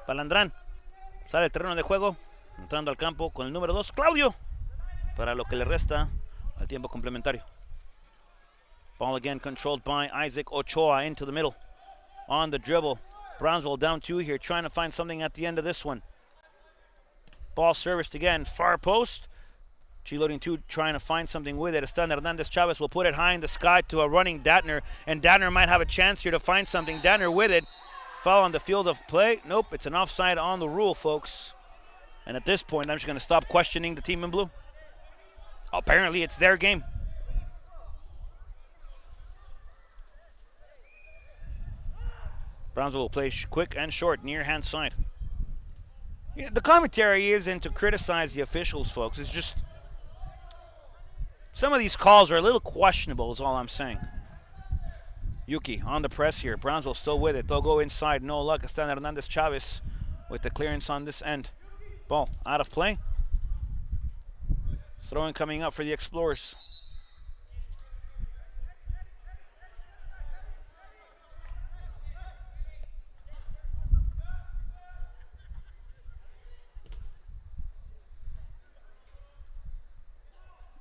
S1: Balandrán sale del terreno de juego, entrando al campo con el número 2, Claudio, para lo que le resta al tiempo complementario. Ball again controlled by Isaac Ochoa into the middle. On the dribble. Brownsville down 2 here, trying to find something at the end of this one. Ball serviced again, far post. G-loading 2 trying to find something with it. Esteban Hernandez Chavez will put it high in the sky to a running Datner, and Datner might have a chance here to find something. Datner with it. Foul on the field of play. Nope, it's an offside on the rule, folks. And at this point, I'm just going to stop questioning the team in blue. Apparently, it's their game. Brownsville will play quick and short, near hand side. Yeah, the commentary isn't to criticize the officials, folks. It's just some of these calls are a little questionable is all I'm saying. Yuki on the press here. Brownsville still with it. They'll go inside. No luck. Esteban Hernandez Chavez with the clearance on this end. Ball out of play. Throwing coming up for the Explorers.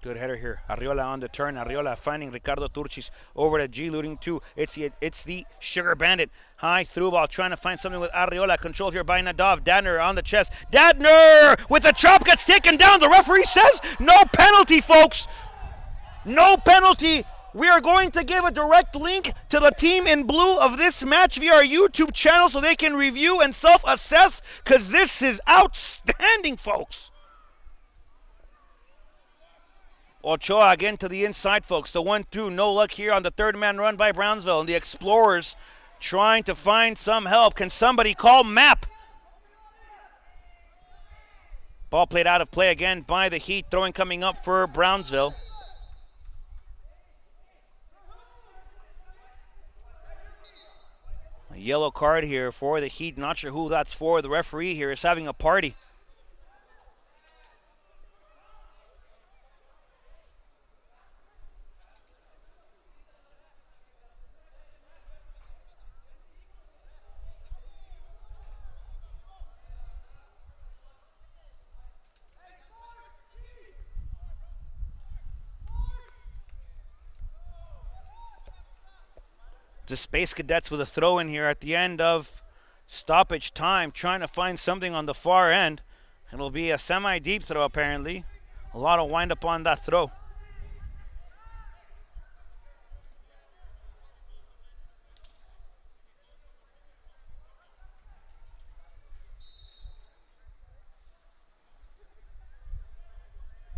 S1: Good header here. Arriola on the turn. Arriola finding Ricardo Turchis over to G-looting 2. It's the Sugar Bandit. High through ball. Trying to find something with Arriola. Controlled here by Nadav. Datner on the chest. Datner with the chop gets taken down. The referee says no penalty, folks. No penalty. We are going to give a direct link to the team in blue of this match via our YouTube channel so they can review and self-assess, because this is outstanding, folks. Ochoa again to the inside, folks. The 1-2, no luck here on the third man run by Brownsville. And the Explorers trying to find some help. Can somebody call Map? Ball played out of play again by the Heat. Throwing coming up for Brownsville. A yellow card here for the Heat. Not sure who that's for. The referee here is having a party. The Space Cadets with a throw in here at the end of stoppage time, trying to find something on the far end. It'll be a semi-deep throw apparently. A lot of wind up on that throw.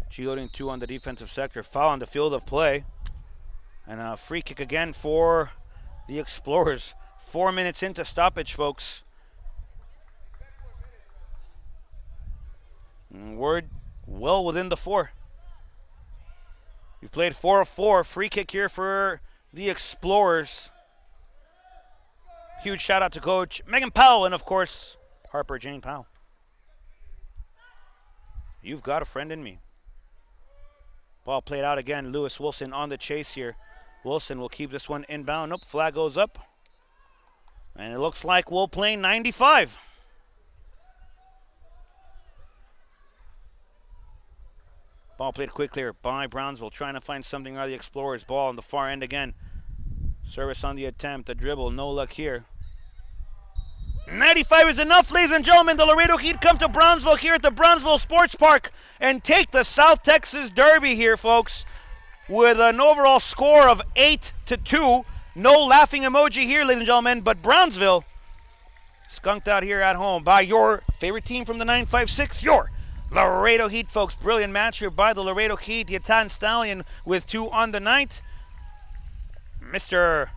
S1: G-loading 2 on the defensive sector. Foul on the field of play. And a free kick again for the Explorers. 4 minutes into stoppage, folks. And we're well within the 4. We've played 4 of 4. Free kick here for the Explorers. Huge shout out to Coach Megan Powell and, of course, Harper Jane Powell. You've got a friend in me. Ball played out again. Lewis Wilson on the chase here. Wilson will keep this one inbound. Nope, flag goes up. And it looks like we'll play 95. Ball played quickly by Brownsville, trying to find something out of the Explorers. Ball on the far end again. Service on the attempt, a dribble, no luck here. 95 is enough, ladies and gentlemen. The Laredo Heat come to Brownsville here at the Brownsville Sports Park and take the South Texas Derby here, folks, with an overall score of 8-2. No laughing emoji here, ladies and gentlemen, but Brownsville skunked out here at home by your favorite team from the 956, your Laredo Heat, folks. Brilliant match here by the Laredo Heat. The Italian Stallion with 2 on the night. Mr.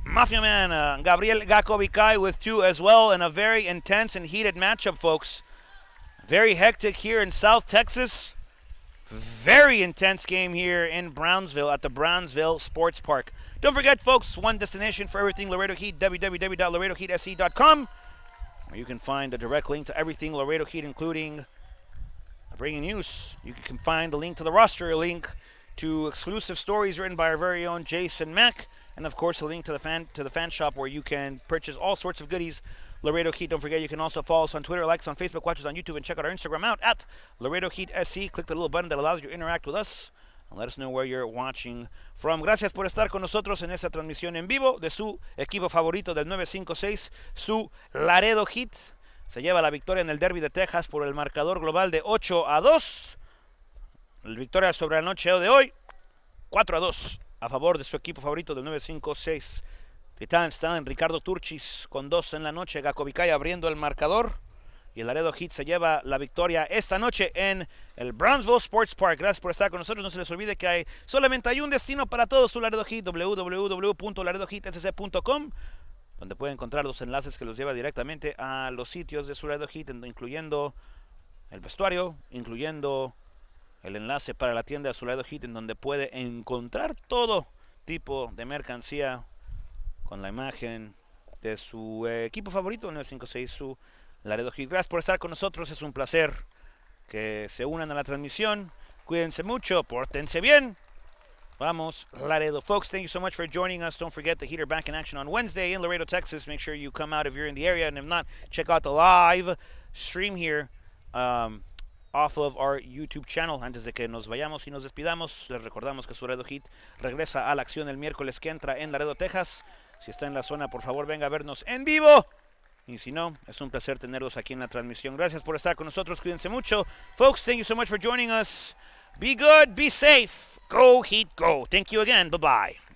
S1: Mafia Man, Gabriel Gacobicay with 2 as well, and a very intense and heated matchup, folks. Very hectic here in South Texas. Very intense game here in Brownsville at the Brownsville Sports Park. Don't forget, folks, one destination for everything Laredo Heat, www.laredoheatse.com, where you can find a direct link to everything Laredo Heat, including breaking news. You can find the link to the roster, a link to exclusive stories written by our very own Jason Mack, and of course a link to the fan shop where you can purchase all sorts of goodies. Laredo Heat. Don't forget, you can also follow us on Twitter, like us on Facebook, watch us on YouTube, and check out our Instagram out at Laredo Heat SC. Click the little button that allows you to interact with us and let us know where you're watching from. Gracias por estar con nosotros en esta transmisión en vivo de su equipo favorito del 956, su Laredo Heat. Se lleva la victoria en el Derby de Texas por el marcador global de 8-2. La victoria sobre la noche de hoy, 4-2, a favor de su equipo favorito del 956. Está en Ricardo Turchis con 2 en la noche. Gacobicay abriendo el marcador. Y el Laredo Heat se lleva la victoria esta noche en el Brownsville Sports Park. Gracias por estar con nosotros. No se les olvide que solamente hay un destino para todos, su Laredo Heat, www.laredoheatSC.com, donde pueden encontrar los enlaces que los lleva directamente a los sitios de su Laredo Heat, incluyendo el vestuario, incluyendo el enlace para la tienda de su Laredo Heat, en donde puede encontrar todo tipo de mercancía con la imagen de su equipo favorito, 956, su Laredo Heat. Gracias por estar con nosotros, es un placer que se unan a la transmisión. Cuídense mucho, pórtense bien. Vamos, Laredo. Folks, thank you so much for joining us. Don't forget, the Heat are back in action on Wednesday in Laredo, Texas. Make sure you come out if you're in the area, and if not, check out the live stream here off of our YouTube channel. Antes de que nos vayamos y nos despidamos, les recordamos que su Laredo Heat regresa a la acción el miércoles que entra en Laredo, Texas. Si está en la zona, por favor, venga a vernos en vivo. Y si no, es un placer tenerlos aquí en la transmisión. Gracias por estar con nosotros. Cuídense mucho. Folks, thank you so much for joining us. Be good, be safe. Go Heat, go. Thank you again. Bye-bye.